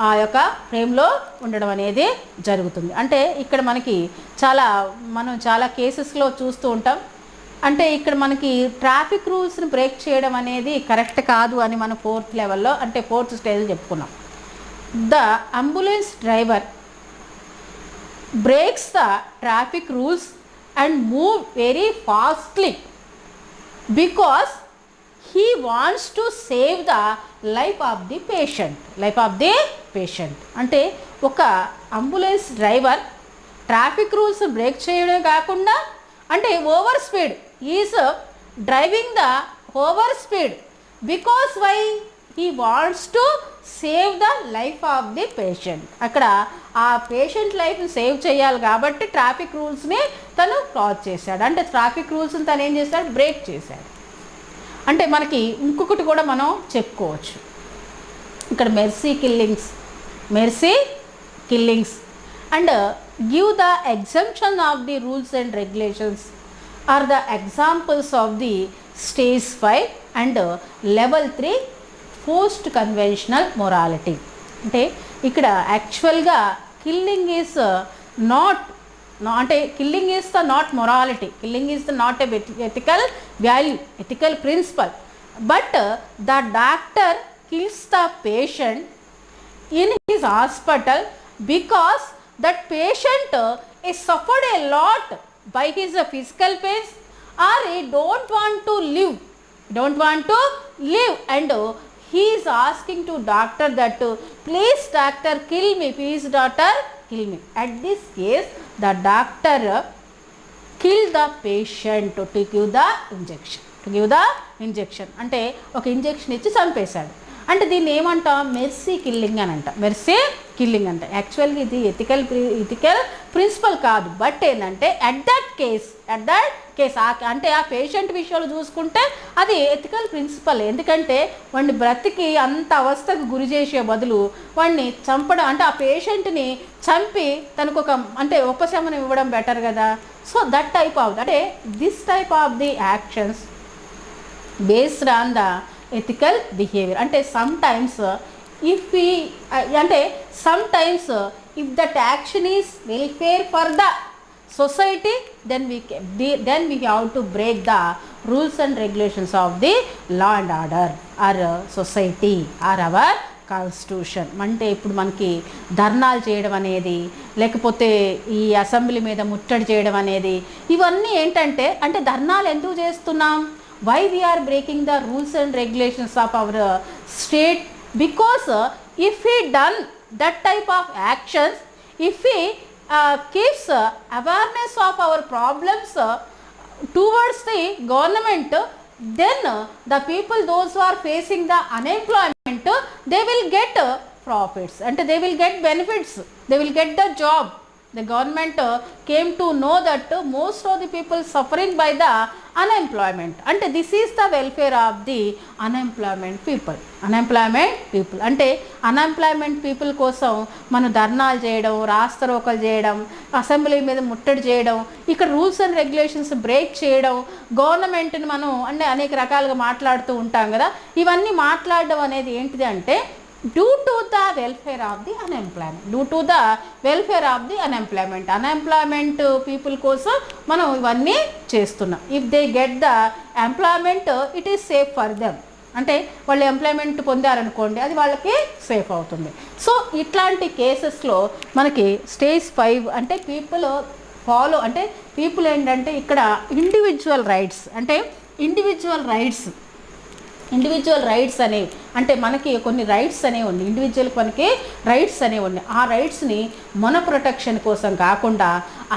ఆ యొక్క ఫ్రేమ్లో ఉండడం అనేది జరుగుతుంది. అంటే ఇక్కడ మనకి మనం చాలా కేసెస్లో చూస్తూ ఉంటాం. అంటే ఇక్కడ మనకి ట్రాఫిక్ రూల్స్ని బ్రేక్ చేయడం అనేది కరెక్ట్ కాదు అని మనం 4th లెవెల్లో అంటే 4th స్టేజ్ చెప్పుకున్నాం. The ambulance driver breaks the traffic rules and move very fastly because he wants to save the life of the patient. అంటే ఒక ambulance driver traffic rules break చేయడమే కాకుండా అంటే over speed is driving the over speed because why he wants to save the life of the patient. అక్కడ ఆ patient లైఫ్ని save చేయాలి కాబట్టి ట్రాఫిక్ రూల్స్ని తను క్రాస్ చేశాడు. అంటే ట్రాఫిక్ రూల్స్ని తను ఏం చేశాడు, బ్రేక్ చేశాడు. అంటే మనకి ఇంకొకటి కూడా మనం చెప్పుకోవచ్చు. ఇక్కడ mercy killings and give the exemption of the rules and regulations are the examples of the stage 5 and level 3 post conventional morality. అంటే ఇక్కడ యాక్చువల్గా killing is the not morality, killing is the not ethical value, ethical principle. But the doctor kills the patient in his hospital because that patient is suffered a lot by his physical pains or he don't want to live and he is asking to doctor that please doctor kill me. At this case the doctor kill the patient to give the injection. అంటే ఒక injection ఇచ్చి చంపేశాడు. అంటే దీన్ని ఏమంటాం, mercy killing అని అంట. యాక్చువల్గా ఇది ఎథికల్ ప్రిన్సిపల్ కాదు. బట్ ఏంటంటే అట్ దట్ కేస్ అంటే ఆ పేషెంట్ విషయంలో చూసుకుంటే అది ఎథికల్ ప్రిన్సిపల్. ఎందుకంటే వాడిని బ్రతికి అంత అవస్థకు గురి చేసే బదులు వాడిని చంపడం అంటే ఆ పేషెంట్ని చంపి తనకు ఒక అంటే ఉపశమనం ఇవ్వడం బెటర్ కదా. సో దట్ టైప్ ఆఫ్ అంటే this type of the actions based on the ethical behaviour. అంటే sometimes if that action is welfare for the society, then we have to break the rules and regulations of the law and order or society or our constitution. అంటే ఇప్పుడు మనకి ధర్నాలు చేయడం అనేది, లేకపోతే ఈ assembly మీద ముట్టడి చేయడం అనేది, ఇవన్నీ ఏంటంటే అంటే ధర్నాలు ఎందుకు చేస్తున్నాం? Why we are breaking the rules and regulations of our state? Because if we done that type of actions, if we keeps awareness of our problems towards the government, then the people those who are facing the unemployment, they will get profits and they will get benefits, they will get the job. The government came to know that most of the people suffering by the unemployment, and this is the welfare of the unemployment people. అంటే unemployment people కోసం మనం ధర్నాలు చేయడం, రాస్తారోకలు చేయడం, assembly మీద ముట్టడి చేయడం, ఇక్కడ రూల్స్ అండ్ రెగ్యులేషన్స్ బ్రేక్ చేయడం, గవర్నమెంట్ని మనం అంటే అనేక రకాలుగా మాట్లాడుతూ ఉంటాం కదా. ఇవన్నీ మాట్లాడడం అనేది ఏంటిది అంటే due to the welfare of the unemployment people కోసం మనం ఇవన్నీ చేస్తున్నాం. If they get the employment, it is safe for them. అంటే వాళ్ళు ఎంప్లాయ్మెంట్ పొందారనుకోండి, అది వాళ్ళకి సేఫ్ అవుతుంది. సో ఇట్లాంటి కేసెస్లో మనకి స్టేజ్ 5 అంటే పీపుల్ ఫాలో, అంటే పీపుల్ ఏంటంటే ఇక్కడ ఇండివిజువల్ రైట్స్ అనేవి అంటే మనకి కొన్ని రైట్స్ అనేవి ఉన్నాయి, ఇండివిజువల్కి మనకి రైట్స్ అనేవి ఉన్నాయి. ఆ రైట్స్ని మన ప్రొటెక్షన్ కోసం కాకుండా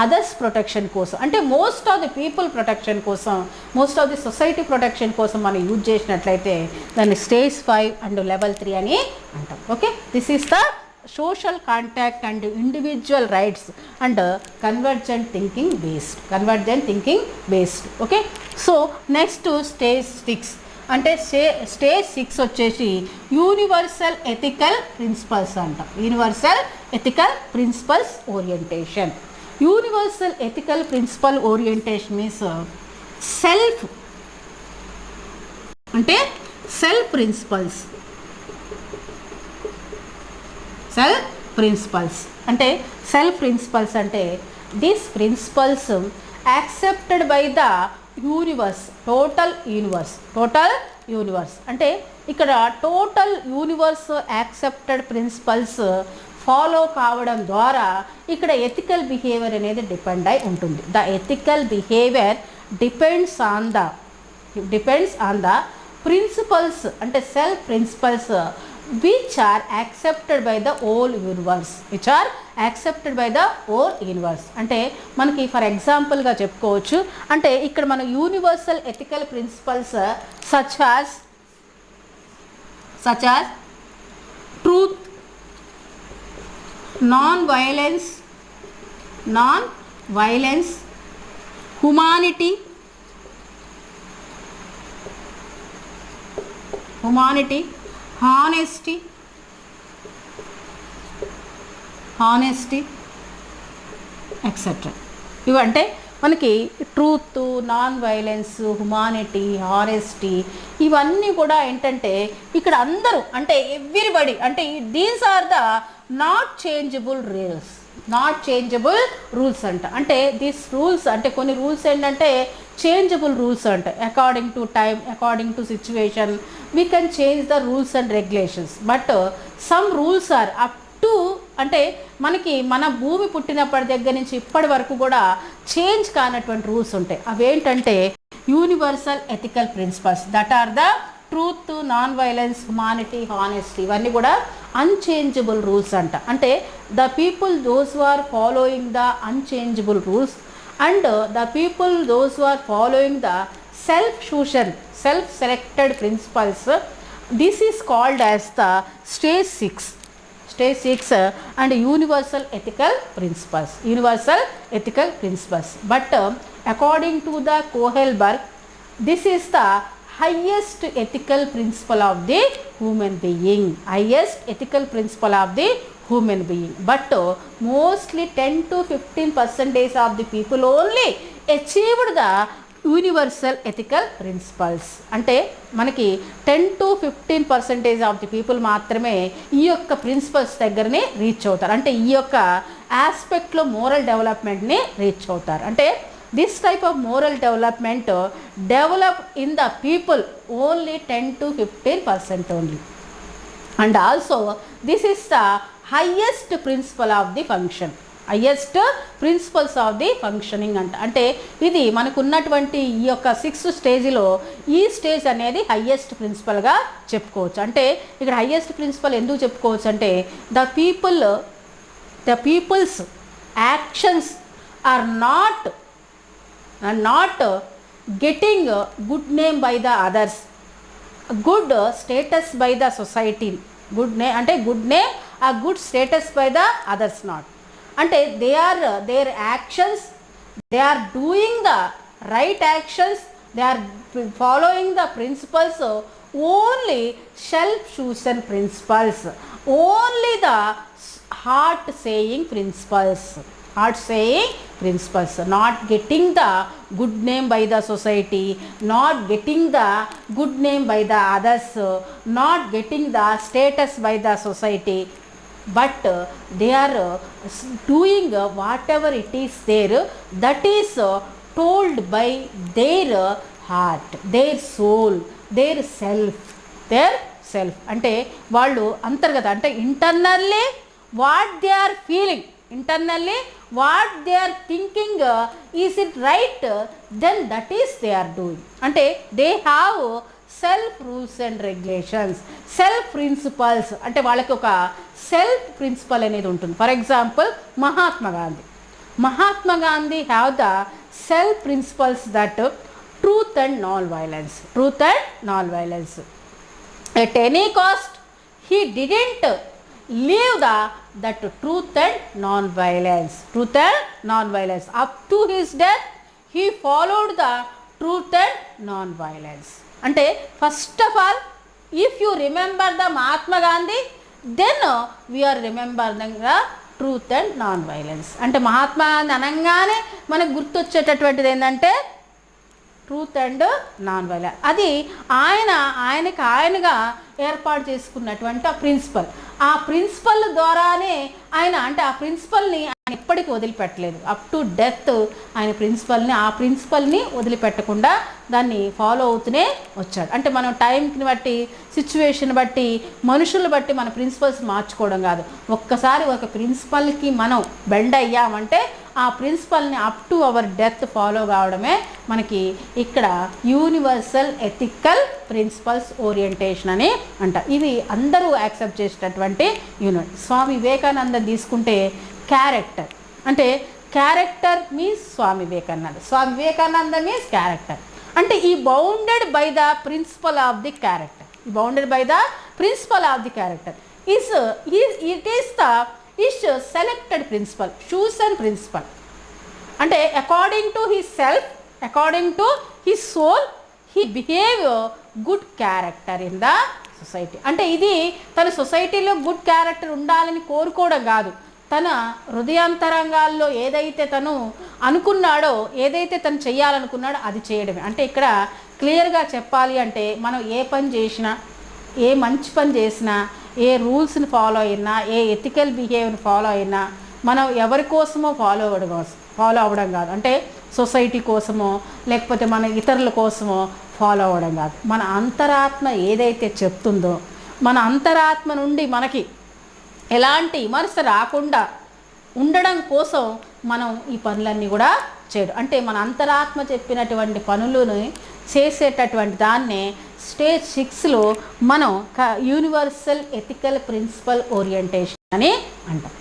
అదర్స్ ప్రొటెక్షన్ కోసం, అంటే most of the people protection కోసం, most of the society protection కోసం మనం యూజ్ చేసినట్లయితే దాన్ని స్టేజ్ 5 అండ్ లెవెల్ 3 అని అంటాం. Okay, this is the social contact and individual rights and convergent thinking based. Okay, so next to stage 6 అంటే stage 6 వచ్చేసి universal ethical principles అంటాం. Universal ethical principles orientation. Universal ethical principle orientation means self అంటే self principles అంటే self principles అంటే this principles accepted by the universe, total universe అంటే ఇక్కడ total universe accepted principles follow కావడం ద్వారా ఇక్కడ ఎథికల్ బిహేవియర్ అనేది డిపెండ్ అయి ఉంటుంది. The ethical behaviour depends on the principles అంటే self principles which are accepted by the whole universe, అంటే మనకి ఫర్ ఎగ్జాంపుల్గా చెప్పుకోవచ్చు. అంటే ఇక్కడ మన universal ethical principles such as truth, non violence, humanity, honesty etcetera. ఇవంటే మనకి truth, non violence, humanity, honesty ఇవన్నీ కూడా ఏంటంటే ఇక్కడ అందరూ అంటే ఎవ్రీబడి అంటే these are the not changeable rules అంట. అంటే దీస్ రూల్స్ అంటే కొన్ని రూల్స్ ఏంటంటే చేంజబుల్ రూల్స్ అంట. According to time, according to situation we can change the rules and regulations. But some rules are up to అంటే మనకి మన భూమి పుట్టినప్పటి దగ్గర నుంచి ఇప్పటి వరకు కూడా చేంజ్ కానటువంటి రూల్స్ ఉంటాయి. అవేంటంటే universal ethical principles, that are the truth, non violence, humanity, honesty ఇవన్నీ కూడా అన్చేంజబుల్ రూల్స్ అంట. అంటే the people those who are following the unchangeable rules and the people those who are following the self selected principles, this is called as the stage 6 and universal ethical principles. But according to the Kohlberg, this is the highest ethical principle of the human being. But mostly 10 to 15% of the people only achieved the universal ethical principles. అంటే మనకి 10-15% of the people మాత్రమే ఈ యొక్క principles దగ్గరనే reach అవుతారు. అంటే ఈ యొక్క ఆస్పెక్ట్లో మోరల్ డెవలప్మెంట్ని రీచ్ అవుతారు. అంటే this type of moral development develop in the people only 10-15% only. And also this is the highest principle of the function, highest principles of the functioning అంటే ఇది మనకు ఉన్నటువంటి ఈ యొక్క 6th స్టేజ్లో ఈ స్టేజ్ అనేది హైయెస్ట్ ప్రిన్సిపల్గా చెప్పుకోవచ్చు. అంటే ఇక్కడ హైయెస్ట్ ప్రిన్సిపల్ ఎందుకు చెప్పుకోవచ్చు అంటే the people's actions are not getting good name by the others, good status by the society, good name అంటే good name a good status by the others not. అంటే their actions, they are doing the right actions, they are following the principles, only self-chosen principles, only the heart saying principles, not getting the good name by the society, not getting the good name by the others, not getting the status by the society, but they are doing whatever it is there that is told by their heart, their soul, their self. అంటే వాళ్ళు అంతర్గత అంటే internally what they are feeling, internally what they are thinking, is it right, then that is they are doing. అంటే they have self rules and regulations, self principles. అంటే వాళ్ళకి ఒక self principle అనేది ఉంటుంది. For example Mahatma Gandhi have the self principles that truth and non violence. At any cost he didn't leave that truth and non-violence. Up to his death he followed the truth and non-violence. అంటే first of all if you remember the Mahatma Gandhi then we are remembering the truth and non violence. అంటే మహాత్మా గాంధీ అనగానే మనకు గుర్తొచ్చేటటువంటిది ఏంటంటే truth and non-violence. అది ఆయనగా ఏర్పాటు చేసుకున్నటువంటి ఆ principal ద్వారానే ఆయన అంటే ఆ ప్రిన్సిపల్ని ఆయన ఎప్పటికీ వదిలిపెట్టలేదు. అప్ టు డెత్ ఆయన ఆ ప్రిన్సిపల్ని వదిలిపెట్టకుండా దాన్ని ఫాలో అవుతూనే వచ్చాడు. అంటే మనం టైంని బట్టి, సిచ్యువేషన్ బట్టి, మనుషులను బట్టి మన ప్రిన్సిపల్స్ మార్చుకోవడం కాదు. ఒక్కసారి ఒక ప్రిన్సిపల్కి మనం బెండ్ అయ్యామంటే ఆ ప్రిన్సిపల్ని up to our death follow కావడమే మనకి ఇక్కడ యూనివర్సల్ ఎథికల్ ప్రిన్సిపల్స్ ఓరియంటేషన్ అని అంట. ఇవి అందరూ యాక్సెప్ట్ చేసేటటువంటి యూనిట్. స్వామి వివేకానంద తీసుకుంటే క్యారెక్టర్ అంటే character means Swami Vivekananda means character. అంటే ఈ bounded by the principle of the character, it is the selected principle, chosen principle. అంటే according to his self, according to his soul, he behave good character in the society. అంటే ఇది తన సొసైటీలో good character ఉండాలని కోరుకోవడం కాదు, తన హృదయాంతరంగాల్లో ఏదైతే తను అనుకున్నాడో, ఏదైతే తను చేయాలనుకున్నాడో అది చేయడమే. అంటే ఇక్కడ క్లియర్గా చెప్పాలి అంటే మనం ఏ పని చేసినా, ఏ మంచి పని చేసినా, ఏ రూల్స్ని ఫాలో అయినా, ఏ ఎథికల్ బిహేవియర్ని ఫాలో అయినా మనం ఎవరి కోసమో ఫాలో అవ్వడం కాదు. అంటే సొసైటీ కోసమో లేకపోతే మన ఇతరుల కోసమో ఫాలో అవ్వడం కాదు. మన అంతరాత్మ ఏదైతే చెప్తుందో, మన అంతరాత్మ నుండి మనకి ఎలాంటి విమర్శ రాకుండా ఉండడం కోసం మనం ఈ పనులన్నీ కూడా చేయడం. అంటే మన అంతరాత్మ చెప్పినటువంటి పనులను చేసేటటువంటి దాన్నే స్టేజ్ 6లో మనం యూనివర్సల్ ఎథికల్ ప్రిన్సిపల్ ఓరియంటేషన్ అని అంటాం.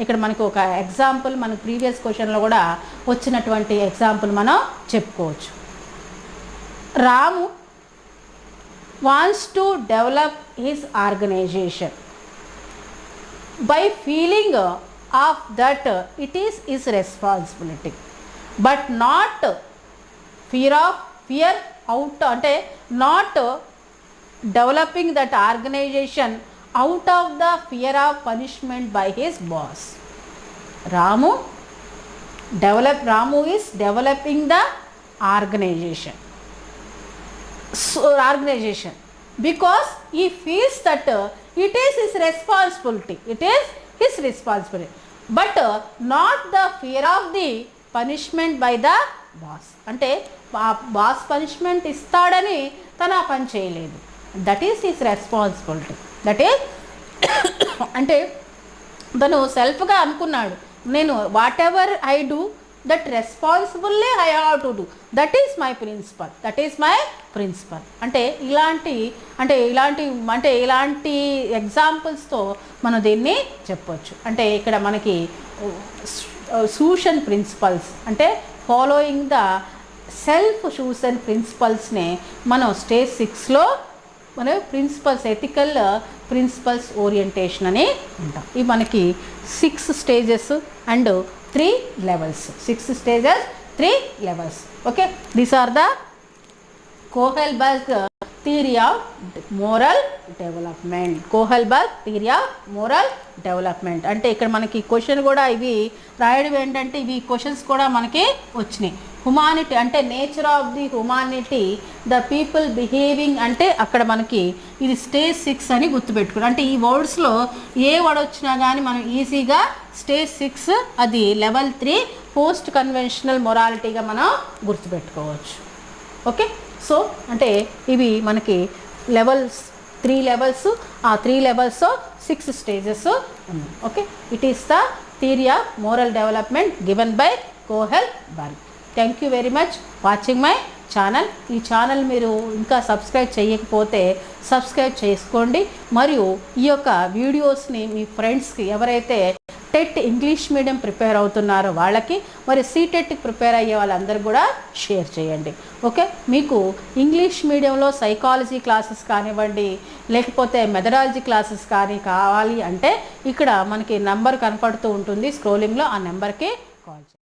ఇక్కడ మనకు ఒక ఎగ్జాంపుల్, మన ప్రీవియస్ క్వశ్చన్లో కూడా వచ్చినటువంటి ఎగ్జాంపుల్ మనం చెప్పుకోవచ్చు. Ramu wants to develop his organization by feeling of that it is his responsibility, but not fear out అంటే not developing that organization out of the fear of punishment by his boss. Ramu Ramu is developing the organization. Organization, because he feels that it is his responsibility. It is his responsibility, but not the fear of the punishment by the boss. అంటే boss punishment ఇస్తాడని తను ఆ పని చేయలేదు. That is his responsibility. That is అంటే తను సెల్ఫ్గా అనుకున్నాడు, నేను whatever I do that responsibly I have to do, that is my principle, that is my principle. అంటే ఇలాంటి ఎగ్జాంపుల్స్తో మనం దీన్ని చెప్పొచ్చు. అంటే ఇక్కడ మనకి సూషన్ ప్రిన్సిపల్స్ అంటే ఫాలోయింగ్ ద సెల్ఫ్ సూషన్ ప్రిన్సిపల్స్నే మనం స్టేజ్ 6లో మన ప్రిన్సిపల్స్, ఎథికల్ ప్రిన్సిపల్స్ ఓరియంటేషన్ అని ఉంటాం. ఇవి మనకి 6 stages and 3 levels. 6 stages, 3 levels. Okay, these are the Kohlberg theory of moral development. Kohlberg theory of moral development. అంటే ఇక్కడ మనకి క్వశ్చన్ కూడా ఇవి రాయడం ఏంటంటే ఇవి క్వశ్చన్స్ కూడా మనకి వచ్చినాయి. హ్యుమానిటీ అంటే nature of the humanity, the people behaving అంటే అక్కడ మనకి ఇది స్టేజ్ 6 అని గుర్తుపెట్టుకుని, అంటే ఈ వర్డ్స్లో ఏ వర్డ్ వచ్చినా కానీ మనం ఈజీగా స్టేజ్ 6 అది లెవెల్ 3 పోస్ట్ కన్వెన్షనల్ మొరాలిటీగా మనం గుర్తుపెట్టుకోవచ్చు. ఓకే, సో అంటే ఇవి మనకి లెవెల్స్ 3 levels, ఆ 3 levels 6 stages ఉన్నాయి. Okay, it is the theory of moral development given by Kohlberg. Thank you very much watching my channel. ఈ ఛానల్ మీరు ఇంకా సబ్స్క్రైబ్ చేయకపోతే సబ్స్క్రైబ్ చేసుకోండి. మరియు ఈ యొక్క వీడియోస్ని మీ ఫ్రెండ్స్కి ఎవరైతే టెట్ ఇంగ్లీష్ మీడియం ప్రిపేర్ అవుతున్నారో వాళ్ళకి, మరి సీటెట్కి ప్రిపేర్ అయ్యే వాళ్ళందరూ కూడా షేర్ చేయండి. ఓకే, మీకు ఇంగ్లీష్ మీడియంలో సైకాలజీ క్లాసెస్ కానివ్వండి, లేకపోతే మెథడాలజీ క్లాసెస్ కానీ కావాలి అంటే ఇక్కడ మనకి నెంబర్ కనపడుతూ ఉంటుంది స్క్రోలింగ్లో, ఆ నెంబర్కి కాల్ చేయండి.